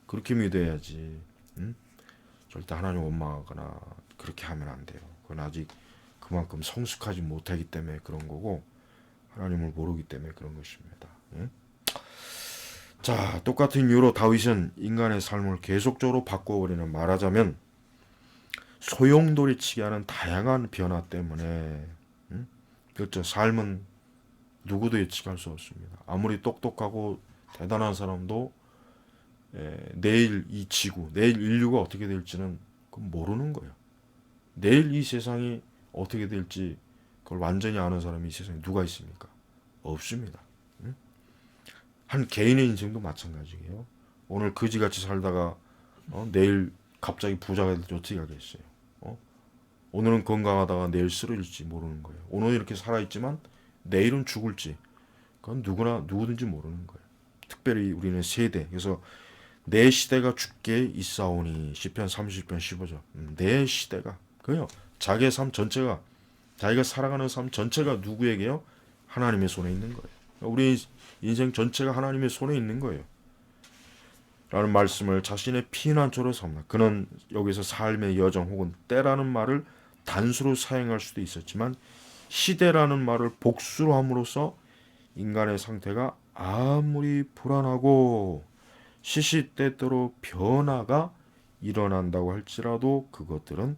그렇게 믿어야지. 절대 하나님 원망하거나 그렇게 하면 안 돼요. 그건 아직 그만큼 성숙하지 못하기 때문에 그런 거고 하나님을 모르기 때문에 그런 것입니다. 자, 똑같은 이유로 다윗은 인간의 삶을 계속적으로 바꿔버리는 말하자면 소용돌이치게 하는 다양한 변화 때문에 그렇죠. 삶은 누구도 예측할 수 없습니다. 아무리 똑똑하고 대단한 사람도 내일 이 지구, 내일 인류가 어떻게 될지는 그건 모르는 거예요. 내일 이 세상이 어떻게 될지 그걸 완전히 아는 사람이 이 세상에 누가 있습니까? 없습니다. 응? 한 개인의 인생도 마찬가지예요. 오늘 거지같이 살다가 내일 갑자기 부자가 될지 어떻게 하겠어요? 어? 오늘은 건강하다가 내일 쓰러질지 모르는 거예요. 오늘 이렇게 살아있지만 내일은 죽을지 그건 누구든지 모르는 거예요. 특별히 우리는 세대. 그래서 내 시대가 죽게 있사오니 시편 30편 15절. 내 시대가 그요. 자기의 삶 전체가 자기가 살아가는 삶 전체가 누구에게요? 하나님의 손에 있는 거예요. 우리 인생 전체가 하나님의 손에 있는 거예요. 라는 말씀을 자신의 피난처로 삼나. 그는 여기서 삶의 여정 혹은 때라는 말을 단수로 사용할 수도 있었지만 시대라는 말을 복수로 함으로써 인간의 상태가 아무리 불안하고 시시때때로 변화가 일어난다고 할지라도 그것들은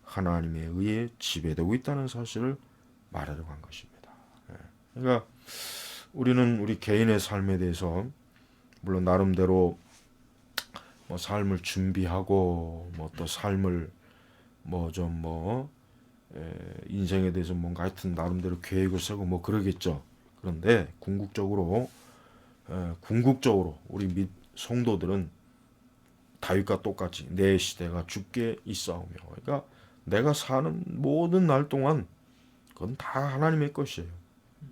하나님에 의해 지배되고 있다는 사실을 말하려고 한 것입니다. 그러니까 우리는 우리 개인의 삶에 대해서 물론 나름대로 뭐 삶을 준비하고 뭐 또 삶을 인생에 대해서 뭔가 하여튼 나름대로 계획을 세고 뭐 그러겠죠. 그런데 궁극적으로 우리 및 성도들은 다윗과 똑같이 내 시대가 죽게 있사오며, 그러니까 내가 사는 모든 날 동안 그건 다 하나님의 것이에요.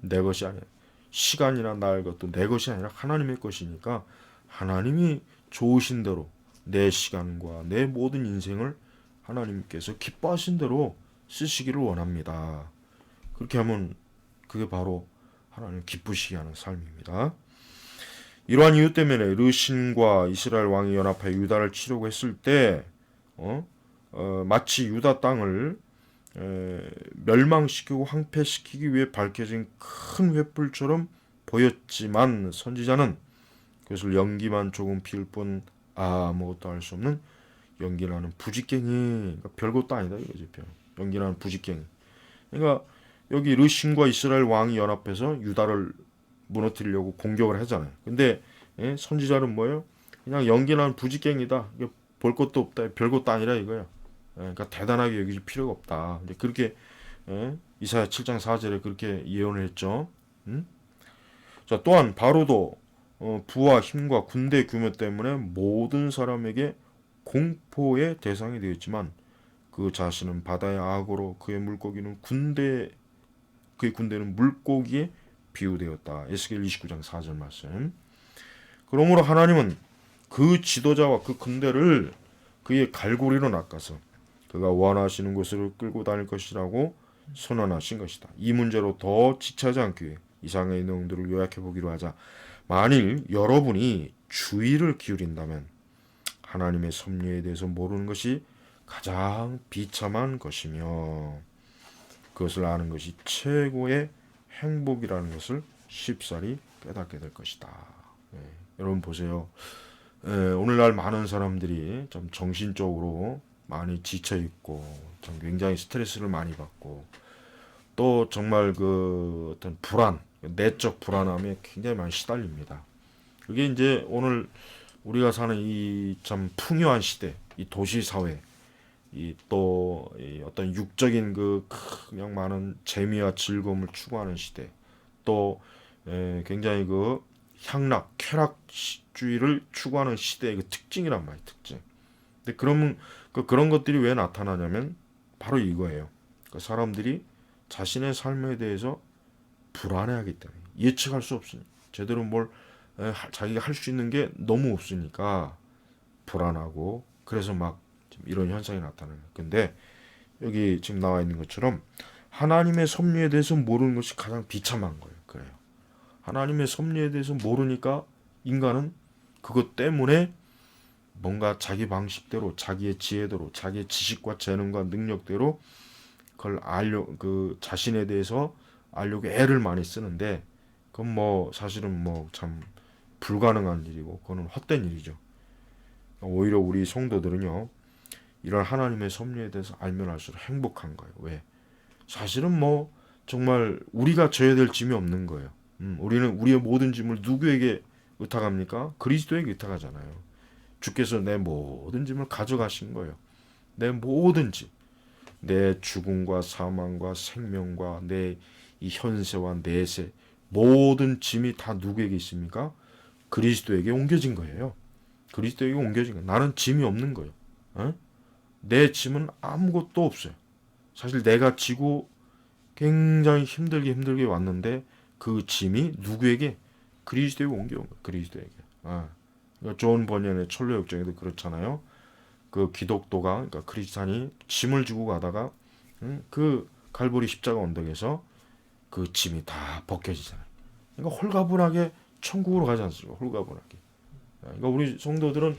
내 것이 아니에요. 시간이나 날 것도 내 것이 아니라 하나님의 것이니까 하나님이 좋으신 대로 내 시간과 내 모든 인생을 하나님께서 기뻐하신 대로 쓰시기를 원합니다. 그렇게 하면 그게 바로 하나님 기쁘시게 하는 삶입니다. 이러한 이유 때문에 르신과 이스라엘 왕이 연합해 유다를 치려고 했을 때 마치 유다 땅을 멸망시키고 황폐시키기 위해 밝혀진 큰 횃불처럼 보였지만 선지자는 그것을 연기만 조금 피울 뿐 아무것도 할 수 없는 연기나는 부직갱이, 그러니까 별것도 아니다 이거지. 연기나는 부직갱이. 그러니까 여기 르신과 이스라엘 왕이 연합해서 유다를 무너뜨리려고 공격을 하잖아요. 근데 선지자는 뭐예요? 그냥 연기나는 부직갱이다. 볼 것도 없다. 별것도 아니라 이거야. 그러니까 대단하게 여길 필요가 없다. 이제 그렇게 이사야 7장 4절에 그렇게 예언을 했죠. 자, 또한 바로도 부와 힘과 군대 규모 때문에 모든 사람에게 공포의 대상이 되었지만 그 자신은 바다의 악어로 그의 군대는 물고기에 비유되었다. 에스겔 29장 4절 말씀. 그러므로 하나님은 그 지도자와 그 군대를 그의 갈고리로 낚아서 그가 원하시는 곳으로 끌고 다닐 것이라고 선언하신 것이다. 이 문제로 더 지체하지 않기 위해 이상의 내용들을 요약해 보기로 하자. 만일 여러분이 주의를 기울인다면 하나님의 섭리에 대해서 모르는 것이 가장 비참한 것이며 그것을 아는 것이 최고의 행복이라는 것을 쉽사리 깨닫게 될 것이다. 여러분 보세요. 오늘날 많은 사람들이 좀 정신적으로 많이 지쳐 있고 좀 굉장히 스트레스를 많이 받고 또 정말 그 어떤 불안, 내적 불안함에 굉장히 많이 시달립니다. 그게 이제 오늘 우리가 사는 이 참 풍요한 시대, 이 도시 사회, 이 또 어떤 육적인 그 그냥 많은 재미와 즐거움을 추구하는 시대, 또 굉장히 그 쾌락주의를 추구하는 시대의 그 특징이란 말이에요, 특징. 근데 그러면 그런 것들이 왜 나타나냐면 바로 이거예요. 사람들이 자신의 삶에 대해서 불안해하기 때문에 예측할 수 없으니 제대로 뭘 자기가 할 수 있는 게 너무 없으니까 불안하고 그래서 막 이런 현상이 나타나요. 근데 여기 지금 나와 있는 것처럼 하나님의 섭리에 대해서 모르는 것이 가장 비참한 거예요. 그래요. 하나님의 섭리에 대해서 모르니까 인간은 그것 때문에 뭔가 자기 방식대로, 자기의 지혜대로, 자기의 지식과 재능과 능력대로 그걸 자신에 대해서 알려고 애를 많이 쓰는데 그건 사실은 참 불가능한 일이고 그거는 헛된 일이죠. 오히려 우리 성도들은요 이런 하나님의 섭리에 대해서 알면 알수록 행복한 거예요. 왜? 사실은 정말 우리가 져야 될 짐이 없는 거예요. 우리는 우리의 모든 짐을 누구에게 의탁합니까? 그리스도에게 의탁하잖아요. 주께서 내 모든 짐을 가져가신 거예요. 내 모든 짐, 내 죽음과 사망과 생명과 내 이 현세와 내세 모든 짐이 다 누구에게 있습니까? 그리스도에게 옮겨진 거예요. 그리스도에게 옮겨진 거예요. 나는 짐이 없는 거예요. 어? 내 짐은 아무것도 없어요. 사실 내가 지고 굉장히 힘들게 왔는데 그 짐이 누구에게? 그리스도에게 옮겨온 거예요. 그리스도에게. 그러니까 존 버년의 철로역정에도 그렇잖아요. 그 기독도가 그러니까 크리스찬이 짐을 지고 가다가 그 갈보리 십자가 언덕에서 그 짐이 다 벗겨지잖아요. 그러니까 홀가분하게 천국으로 가지 않습니까? 홀가분하게. 그러니까 우리 성도들은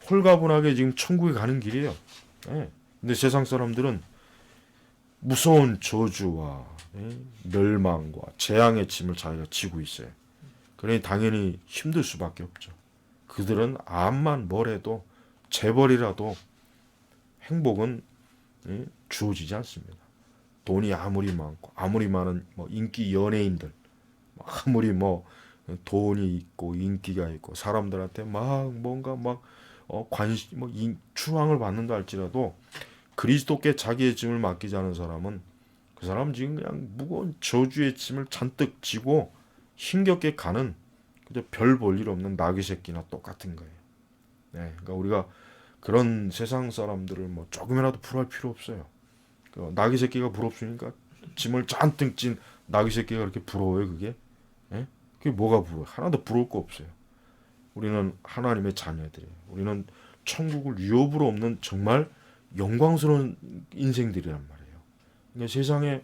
홀가분하게 지금 천국에 가는 길이에요. 예. 근데 세상 사람들은 무서운 저주와 멸망과 재앙의 짐을 자기가 지고 있어요. 그러니 당연히 힘들 수밖에 없죠. 그들은 암만 뭐래도 재벌이라도 행복은 주어지지 않습니다. 돈이 아무리 많고 아무리 많은 뭐 인기 연예인들 아무리 뭐 돈이 있고 인기가 있고 사람들한테 막 뭔가 막 관심 뭐 추앙을 받는다 할지라도 그리스도께 자기의 짐을 맡기지 않은 사람은 그 사람은 지금 그냥 무거운 저주의 짐을 잔뜩 지고 힘겹게 가는 그저 별 볼 일 없는 나귀 새끼나 똑같은 거예요. 네, 그러니까 우리가 그런 세상 사람들을 뭐 조금이라도 부러워할 필요 없어요. 그 나귀 새끼가 부럽습니까? 짐을 잔뜩 진 나귀 새끼가 그렇게 부러워요, 그게? 예? 그게 뭐가 부러워? 하나도 부러울 거 없어요. 우리는 하나님의 자녀들이에요. 우리는 천국을 유업으로 없는 정말 영광스러운 인생들이란 말이에요. 그러니까 세상에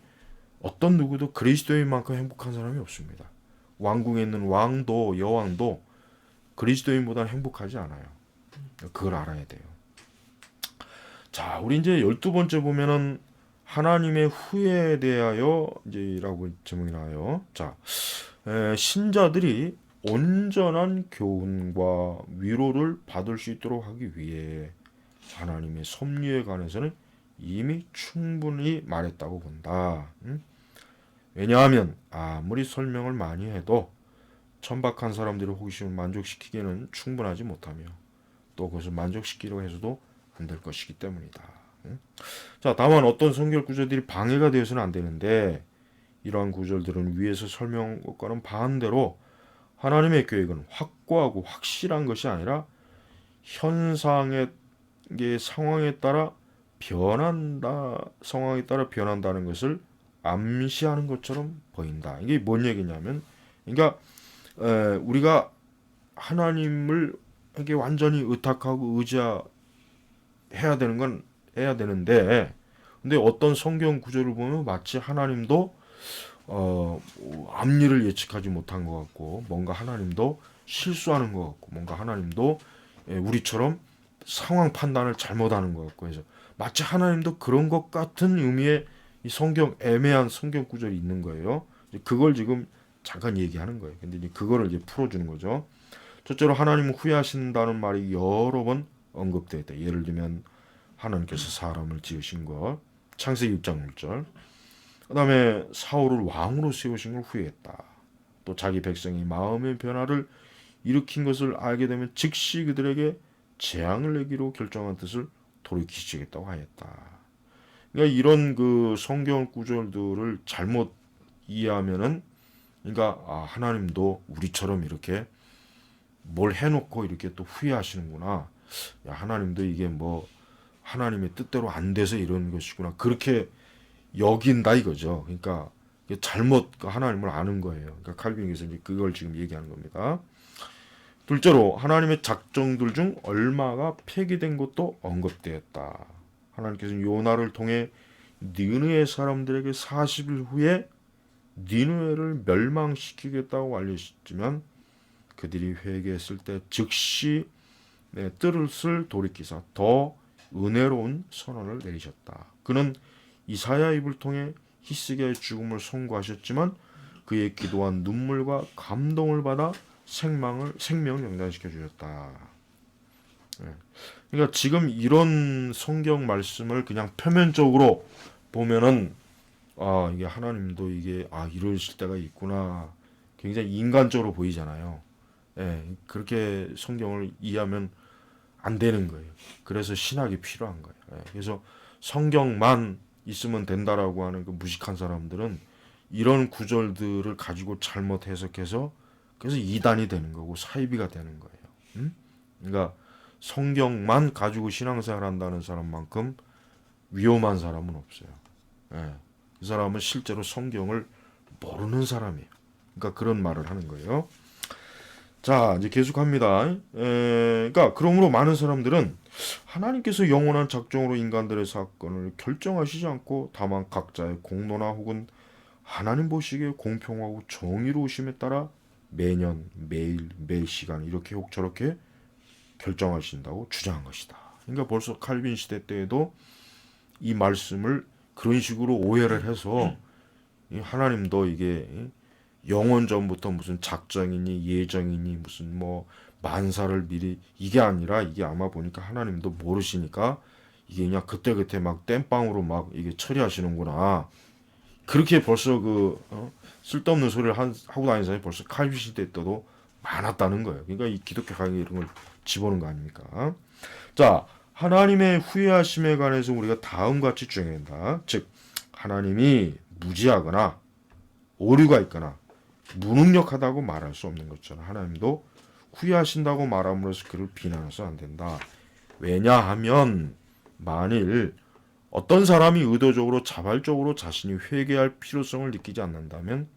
어떤 누구도 그리스도인만큼 행복한 사람이 없습니다. 왕궁에 있는 왕도 여왕도 그리스도인보다 행복하지 않아요. 그걸 알아야 돼요. 자, 우리 이제 12번째 보면은 하나님의 후회에 대하여 이제라고 제목이 나와요. 자, 신자들이 온전한 교훈과 위로를 받을 수 있도록 하기 위해 하나님의 섭리에 관해서는 이미 충분히 말했다고 본다. 왜냐하면 아무리 설명을 많이 해도 천박한 사람들의 호기심을 만족시키기에는 충분하지 못하며 또 그것을 만족시키려고 해서도 안 될 것이기 때문이다. 자, 다만 어떤 성경 구절들이 방해가 되어서는 안 되는데 이러한 구절들은 위에서 설명한 것과는 반대로 하나님의 계획은 확고하고 확실한 것이 아니라 현상의 상황에 따라 변한다는 것을 암시하는 것처럼 보인다. 이게 뭔 얘기냐면, 그러니까 우리가 하나님을 이게 완전히 의탁하고 의지해야 되는 건 해야 되는데, 근데 어떤 성경 구절을 보면 마치 하나님도 앞일을 예측하지 못한 것 같고, 뭔가 하나님도 실수하는 것 같고, 뭔가 하나님도 우리처럼 상황 판단을 잘못하는 것 같고 해서 마치 하나님도 그런 것 같은 의미의 이 성경 애매한 성경 구절이 있는 거예요. 그걸 지금 잠깐 얘기하는 거예요. 근데 이제 그거를 이제 풀어주는 거죠. 첫째로 하나님은 후회하신다는 말이 여러 번 언급되어 있다. 예를 들면 하나님께서 사람을 지으신 것, 창세기 6장 1절. 그다음에 사울을 왕으로 세우신 걸 후회했다. 또 자기 백성이 마음의 변화를 일으킨 것을 알게 되면 즉시 그들에게 재앙을 내기로 결정한 뜻을 돌이키시겠다고 하였다. 그러니까 이런 그 성경 구절들을 잘못 이해하면은 그러니까 하나님도 우리처럼 이렇게 뭘 해놓고 이렇게 또 후회하시는구나. 야, 하나님도 이게 뭐 하나님의 뜻대로 안 돼서 이런 것이구나. 그렇게 여긴다 이거죠. 그러니까 잘못 하나님을 아는 거예요. 그러니까 칼빈에서 이제 그걸 지금 얘기하는 겁니다. 둘째로 하나님의 작정들 중 얼마가 폐기된 것도 언급되었다. 하나님께서는 요나를 통해 니느웨 사람들에게 40일 후에 니느웨를 멸망시키겠다고 알려주시지만 그들이 회개했을 때 즉시 뜻을 돌이키사 더 은혜로운 선언을 내리셨다. 그는 이사야 입을 통해 히스기야의 죽음을 선고하셨지만 그의 기도한 눈물과 감동을 받아 생명을 연단시켜 주셨다. 그러니까 지금 이런 성경 말씀을 그냥 표면적으로 보면은 이게 하나님도 이게 이러실 때가 있구나. 굉장히 인간적으로 보이잖아요. 예, 그렇게 성경을 이해하면 안 되는 거예요. 그래서 신학이 필요한 거예요. 그래서 성경만 있으면 된다라고 하는 그 무식한 사람들은 이런 구절들을 가지고 잘못 해석해서 그래서 이단이 되는 거고 사이비가 되는 거예요. 그러니까 성경만 가지고 신앙생활 한다는 사람만큼 위험한 사람은 없어요. 그 사람은 실제로 성경을 모르는 사람이에요. 그러니까 그런 말을 하는 거예요. 자, 이제 계속합니다. 그러니까 그러므로 많은 사람들은 하나님께서 영원한 작정으로 인간들의 사건을 결정하시지 않고 다만 각자의 공로나 혹은 하나님 보시기에 공평하고 정의로우심에 따라 매년, 매일, 매 시간 이렇게 혹 저렇게 결정하신다고 주장한 것이다. 그러니까 벌써 칼빈 시대 때에도 이 말씀을 그런 식으로 오해를 해서 하나님도 이게 영원 전부터 무슨 작정이니 예정이니 무슨 뭐 만사를 미리 이게 아니라 이게 아마 보니까 하나님도 모르시니까 이게 그냥 그때그때 막 땜빵으로 막 이게 처리하시는구나. 그렇게 벌써 쓸데없는 소리를 하고 다니는 사람이 벌써 칼빈 시대 때도 많았다는 거예요. 그러니까 이 기독교 강의 이런 걸 집어넣은 거 아닙니까? 자, 하나님의 후회하심에 관해서 우리가 다음과 같이 주장해야 된다. 즉, 하나님이 무지하거나 오류가 있거나 무능력하다고 말할 수 없는 것처럼 하나님도 후회하신다고 말함으로써 그를 비난해서 안 된다. 왜냐하면 만일 어떤 사람이 의도적으로 자발적으로 자신이 회개할 필요성을 느끼지 않는다면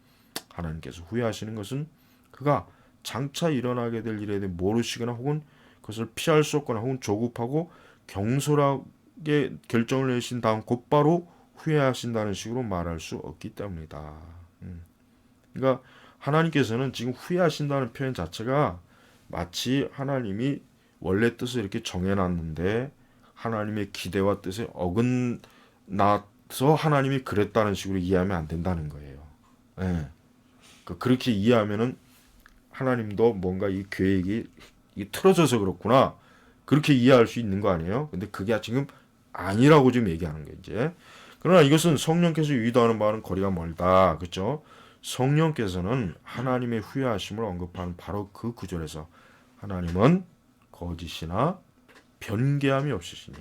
하나님께서 후회하시는 것은 그가 장차 일어나게 될 일에 대해 모르시거나 혹은 그것을 피할 수 없거나 혹은 조급하고 경솔하게 결정을 내신 다음 곧바로 후회하신다는 식으로 말할 수 없기 때문이다. 그러니까 하나님께서는 지금 후회하신다는 표현 자체가 마치 하나님이 원래 뜻을 이렇게 정해놨는데 하나님의 기대와 뜻에 어긋나서 하나님이 그랬다는 식으로 이해하면 안 된다는 거예요. 그렇게 이해하면은 하나님도 뭔가 이 계획이 틀어져서 그렇구나 그렇게 이해할 수 있는 거 아니에요? 근데 그게 지금 아니라고 지금 얘기하는 거예요. 이제 그러나 이것은 성령께서 유도하는 바와는 거리가 멀다. 그렇죠? 성령께서는 하나님의 후회하심을 언급하는 바로 그 구절에서 하나님은 거짓이나 변개함이 없으시니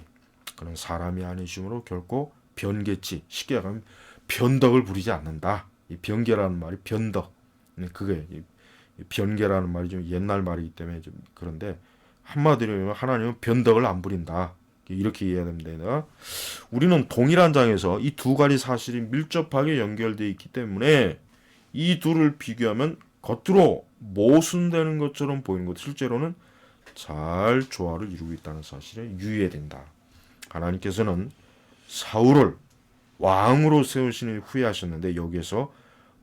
그는 사람이 아니심으로 결코 변개치 쉽게 말하면 변덕을 부리지 않는다. 이 변개라는 말이 변덕. 그게 변개라는 말이 좀 옛날 말이기 때문에 좀 그런데 한마디로 하나님은 변덕을 안 부린다. 이렇게 이해해야 됩니다. 우리는 동일한 장에서 이 두 가지 사실이 밀접하게 연결되어 있기 때문에 이 둘을 비교하면 겉으로 모순되는 것처럼 보이는 것 실제로는 잘 조화를 이루고 있다는 사실에 유의해야 된다. 하나님께서는 사울을 왕으로 세우시는 후회하셨는데 여기에서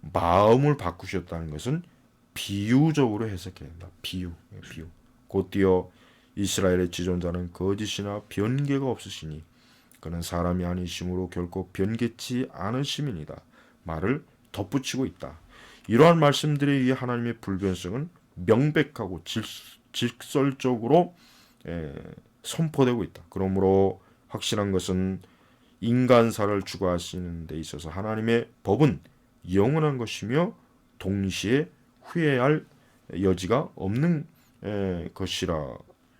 마음을 바꾸셨다는 것은 비유적으로 해석해야 된다. 비유. 곧디어 이스라엘의 지존자는 거짓이나 변개가 없으시니 그는 사람이 아니심으로 결코 변개치 않으심이니다. 말을 덧붙이고 있다. 이러한 말씀들에 의해 하나님의 불변성은 명백하고 직설적으로 선포되고 있다. 그러므로 확실한 것은 인간사를 주관하시는 데 있어서 하나님의 법은 영원한 것이며 동시에 후회할 여지가 없는 것이라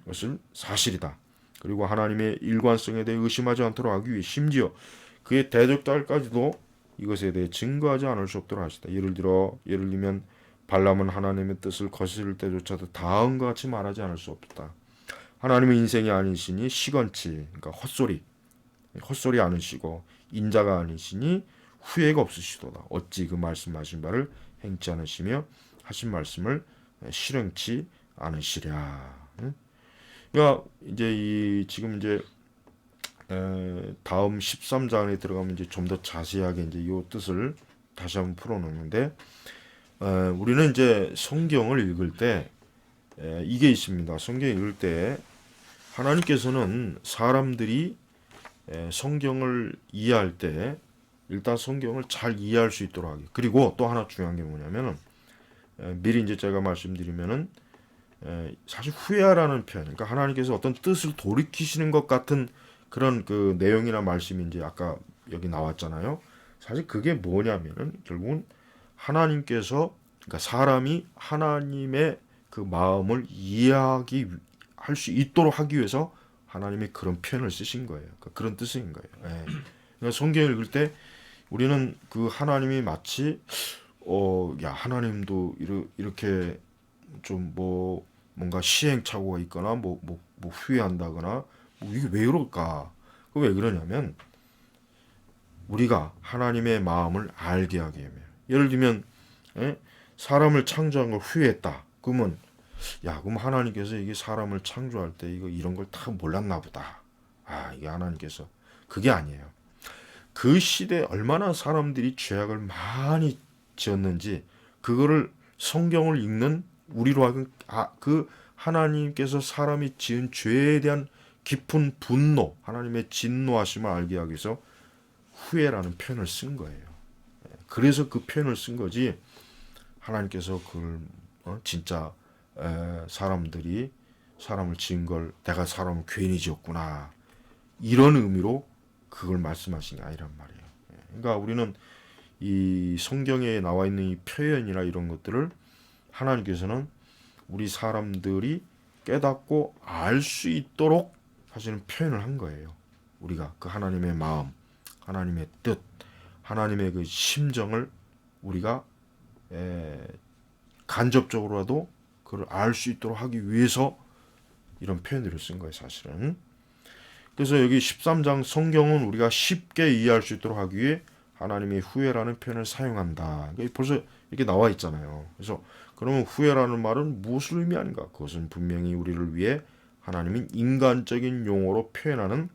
것은 사실이다. 그리고 하나님의 일관성에 대해 의심하지 않도록 하기 위해 심지어 그의 대적자까지도 이것에 대해 증거하지 않을 수 없도록 하시다. 예를 들면 발람은 하나님의 뜻을 거스를 때조차도 다음과 같이 말하지 않을 수 없다. 하나님은 인생이 아니시니 시건치, 그러니까 헛소리 않으시고 인자가 아니시니 후회가 없으시도다. 어찌 그 말씀하신 바를 행치 않으시며 하신 말씀을 실행치 않으시랴. 그러니까 이제 지금 이제 다음 13장에 들어가면 이제 좀 더 자세하게 이제 이 뜻을 다시 한번 풀어놓는데 우리는 이제 성경을 읽을 때 이게 있습니다. 성경 읽을 때 하나님께서는 사람들이 성경을 이해할 때 일단 성경을 잘 이해할 수 있도록 하기. 그리고 또 하나 중요한 게 뭐냐면은 미리 이제 제가 말씀드리면은 사실 후회하라는 표현, 그러니까 하나님께서 어떤 뜻을 돌이키시는 것 같은 그런 그 내용이나 말씀이 이제 아까 여기 나왔잖아요. 사실 그게 뭐냐면은 결국은 하나님께서 그러니까 사람이 하나님의 그 마음을 이해하기 할 수 있도록 하기 위해서 하나님이 그런 표현을 쓰신 거예요. 그런 뜻인 거예요. 예. 그러니까 성경을 읽을 때 우리는 그 하나님이 마치 야 하나님도 이렇게 좀 뭐 뭔가 시행착오가 있거나 뭐 후회한다거나 뭐 이게 왜 그럴까? 그 왜 그러냐면 우리가 하나님의 마음을 알게 하기 위해. 예를 들면 예? 사람을 창조한 걸 후회했다. 그러면 그럼 하나님께서 이게 사람을 창조할 때 이거 이런 걸 다 몰랐나 보다. 이게 하나님께서 그게 아니에요. 그 시대에 얼마나 사람들이 죄악을 많이 지었는지 그거를 성경을 읽는 우리로 하여금 그 하나님께서 사람이 지은 죄에 대한 깊은 분노, 하나님의 진노하심을 알게 하기 위해서 후회라는 표현을 쓴 거예요. 그래서 그 표현을 쓴 거지 하나님께서 그걸 진짜 사람들이 사람을 지은 걸 내가 사람을 괜히 지었구나 이런 의미로 그걸 말씀하신 게 아니란 말이에요. 그러니까 우리는 이 성경에 나와 있는 이 표현이나 이런 것들을 하나님께서는 우리 사람들이 깨닫고 알 수 있도록 사실은 표현을 한 거예요. 우리가 그 하나님의 마음, 하나님의 뜻, 하나님의 그 심정을 우리가 간접적으로라도 그걸 알 수 있도록 하기 위해서 이런 표현들을 쓴 거예요, 사실은. 그래서 여기 13장 성경은 우리가 쉽게 이해할 수 있도록 하기 위해 하나님의 후회라는 표현을 사용한다. 벌써 이렇게 나와 있잖아요. 그래서 그러면 후회라는 말은 무엇을 의미하는가? 그것은 분명히 우리를 위해 하나님이 인간적인 용어로 표현하는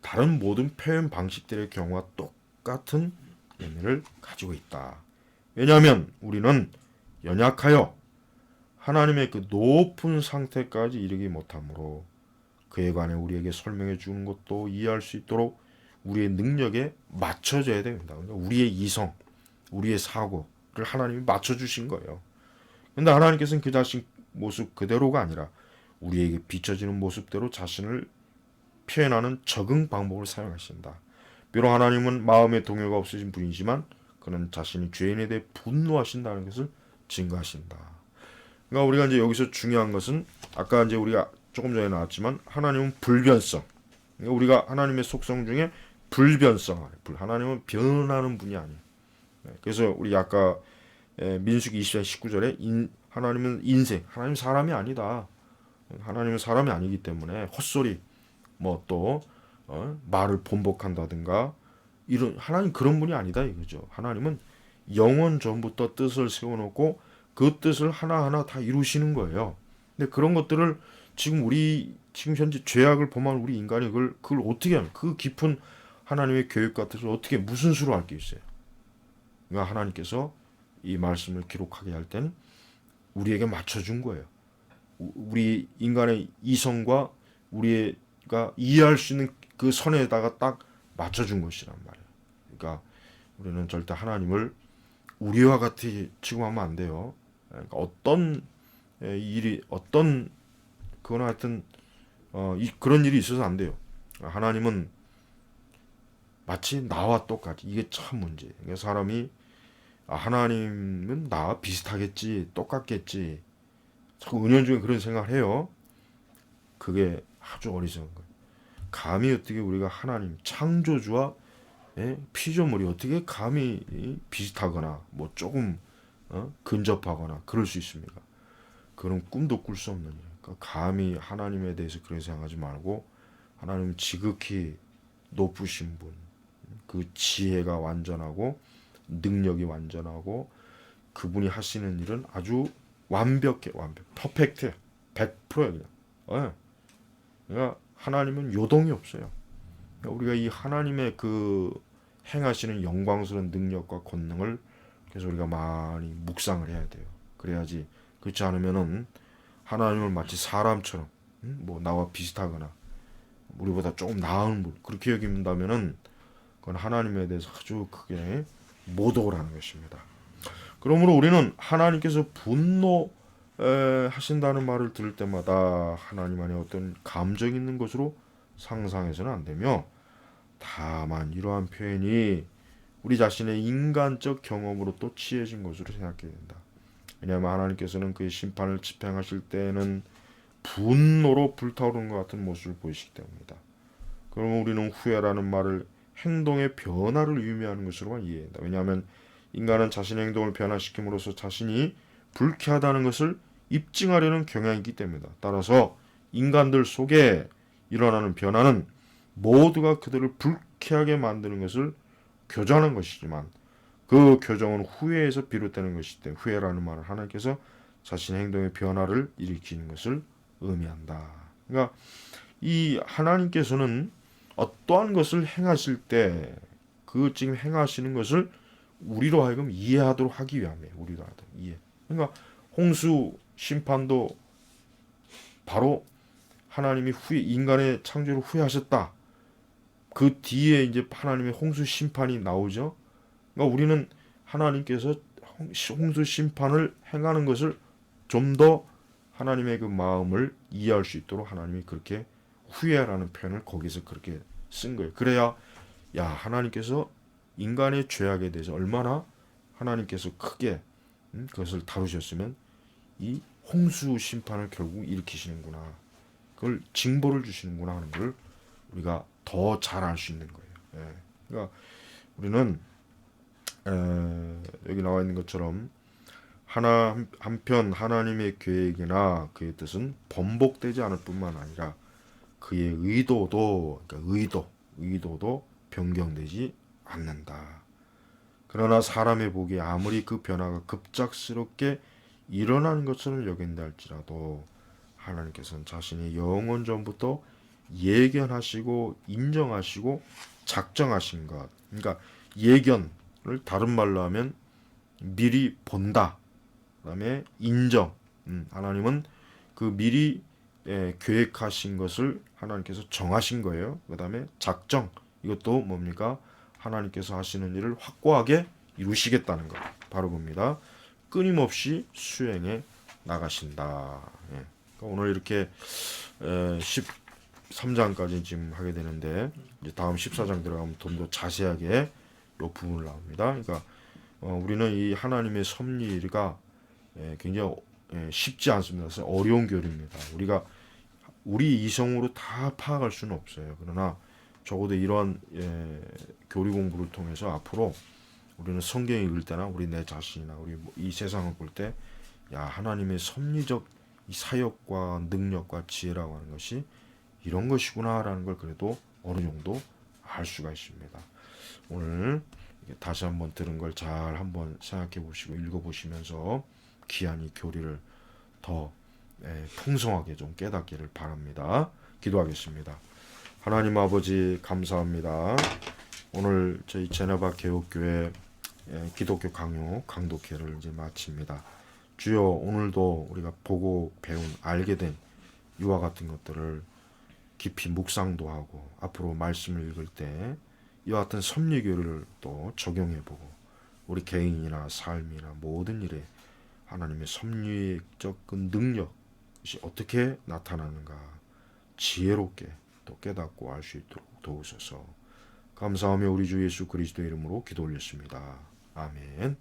다른 모든 표현 방식들의 경우와 똑같은 의미를 가지고 있다. 왜냐하면 우리는 연약하여 하나님의 그 높은 상태까지 이르지 못하므로 그에 관해 우리에게 설명해 주는 것도 이해할 수 있도록 우리의 능력에 맞춰져야 됩니다. 그러니까 우리의 이성, 우리의 사고를 하나님이 맞춰주신 거예요. 근데 하나님께서는 그 자신 모습 그대로가 아니라 우리에게 비춰지는 모습대로 자신을 표현하는 적응 방법을 사용하신다. 비록 하나님은 마음의 동요가 없으신 분이지만 그는 자신이 죄인에 대해 분노하신다는 것을 증거하신다. 그러니까 우리가 이제 여기서 중요한 것은 아까 이제 우리가 조금 전에 나왔지만 하나님은 불변성. 그러니까 우리가 하나님의 속성 중에 불변성. 하나님은 변하는 분이 아니에요. 그래서 우리 아까 민수기 20장 19절에 하나님은 인생, 하나님 사람이 아니다. 하나님은 사람이 아니기 때문에 헛소리, 뭐 또 말을 번복한다든가 이런 하나님 그런 분이 아니다 이거죠. 하나님은 영원 전부터 뜻을 세워놓고 그 뜻을 하나하나 다 이루시는 거예요. 근데 그런 것들을 지금 현재 죄악을 범한 우리 인간이 그걸 어떻게 하면 그 깊은 하나님의 교육 같은 걸 어떻게 무슨 수로 알 게 있어요. 그러니까 하나님께서 이 말씀을 기록하게 할 때는 우리에게 맞춰준 거예요. 우리 인간의 이성과 우리가 이해할 수 있는 그 선에다가 딱 맞춰준 것이란 말이에요. 그러니까 우리는 절대 하나님을 우리와 같이 취급하면 안 돼요. 그러니까 어떤 일이 그거나 하여튼 그런 일이 있어서 안 돼요. 하나님은 마치 나와 똑같이 이게 참 문제예요. 그러니까 사람이 하나님은 나와 비슷하겠지, 똑같겠지. 자꾸 은연중에 그런 생각을 해요. 그게 아주 어리석은 거예요. 감히 어떻게 우리가 하나님 창조주와 피조물이 어떻게 감히 비슷하거나 뭐 조금 근접하거나 그럴 수 있습니까? 그런 꿈도 꿀 수 없는 일. 그러니까 감히 하나님에 대해서 그런 생각하지 말고 하나님은 지극히 높으신 분, 그 지혜가 완전하고 능력이 완전하고 그분이 하시는 일은 아주 퍼펙트해. 100%예요. 그냥. 그러니까 하나님은 요동이 없어요. 그러니까 우리가 이 하나님의 그 행하시는 영광스러운 능력과 권능을 그래서 우리가 많이 묵상을 해야 돼요. 그래야지 그렇지 않으면은 하나님을 마치 사람처럼 뭐 나와 비슷하거나 우리보다 조금 나은 분 그렇게 여긴다면은 그건 하나님에 대해서 아주 크게 모독을 하는 것입니다. 그러므로 우리는 하나님께서 분노 하신다는 말을 들을 때마다 하나님 안에 어떤 감정이 있는 것으로 상상해서는 안 되며 다만 이러한 표현이 우리 자신의 인간적 경험으로 또 취해진 것으로 생각해야 된다. 왜냐하면 하나님께서는 그의 심판을 집행하실 때는 분노로 불타오르는 것 같은 모습을 보이시기 때문이다. 그러면 우리는 후회라는 말을 행동의 변화를 의미하는 것으로만 이해한다. 왜냐하면 인간은 자신의 행동을 변화시킴으로써 자신이 불쾌하다는 것을 입증하려는 경향이기 때문이다. 따라서 인간들 속에 일어나는 변화는 모두가 그들을 불쾌하게 만드는 것을 교정하는 것이지만 그 교정은 후회에서 비롯되는 것이기 때문에 후회라는 말을 하나님께서 자신의 행동의 변화를 일으키는 것을 의미한다. 그러니까 이 하나님께서는 어떠한 것을 행하실 때 그 지금 행하시는 것을 우리로 하여금 이해하도록 하기 위함이에요. 우리로 하도록 이해. 그러니까 홍수 심판도 바로 하나님이 인간의 창조를 후회하셨다. 그 뒤에 이제 하나님의 홍수 심판이 나오죠. 그러니까 우리는 하나님께서 홍수 심판을 행하는 것을 좀 더 하나님의 그 마음을 이해할 수 있도록 하나님이 그렇게 후회라는 표현을 거기서 그렇게 쓴 거예요. 그래야 야 하나님께서 인간의 죄악에 대해서 얼마나 하나님께서 크게 그것을 다루셨으면 이 홍수 심판을 결국 일으키시는구나. 그걸 징벌을 주시는구나 하는 걸 우리가 더 잘 알 수 있는 거예요. 예. 그러니까 우리는 여기 나와 있는 것처럼 한편 하나님의 계획이나 그의 뜻은 번복되지 않을 뿐만 아니라 그의 의도도 그러니까 의도도 변경되지 않는다. 그러나 사람의 보기에 아무리 그 변화가 급작스럽게 일어나는 것처럼 여긴다 할지라도 하나님께서는 자신의 영원 전부터 예견하시고 인정하시고 작정하신 것. 그러니까 예견을 다른 말로 하면 미리 본다. 그다음에 인정. 하나님은 그 미리 계획하신 것을 하나님께서 정하신 거예요. 그다음에 작정. 이것도 뭡니까? 하나님께서 하시는 일을 확고하게 이루시겠다는 것. 바로 봅니다. 끊임없이 수행해 나가신다. 예. 그러니까 오늘 이렇게 13장까지 지금 하게 되는데 이제 다음 14장 들어가면 좀 더 자세하게 이 부분을 나옵니다. 그러니까 우리는 이 하나님의 섭리가 굉장히 쉽지 않습니다. 그래서 어려운 교리입니다. 우리가 우리 이성으로 다 파악할 수는 없어요. 그러나 적어도 이러한 교리 공부를 통해서 앞으로 우리는 성경 읽을 때나 우리 내 자신이나 우리 이 세상을 볼 때 야 하나님의 섭리적 이 사역과 능력과 지혜라고 하는 것이 이런 것이구나라는 걸 그래도 어느 정도 알 수가 있습니다. 오늘 다시 한번 들은 걸 잘 한번 생각해 보시고 읽어 보시면서 귀한 이 교리를 더 풍성하게 좀 깨닫기를 바랍니다. 기도하겠습니다. 하나님 아버지 감사합니다. 오늘 저희 제네바 개혁교회 기독교 강독회를 이제 마칩니다. 주여 오늘도 우리가 보고 배운 알게 된 이와 같은 것들을 깊이 묵상도 하고 앞으로 말씀을 읽을 때 이와 같은 섭리교를 또 적용해보고 우리 개인이나 삶이나 모든 일에 하나님의 섭리적 그 능력이 어떻게 나타나는가 지혜롭게 또 깨닫고 알 수 있도록 도우소서. 감사하며 우리 주 예수 그리스도 이름으로 기도 올렸습니다. 아멘.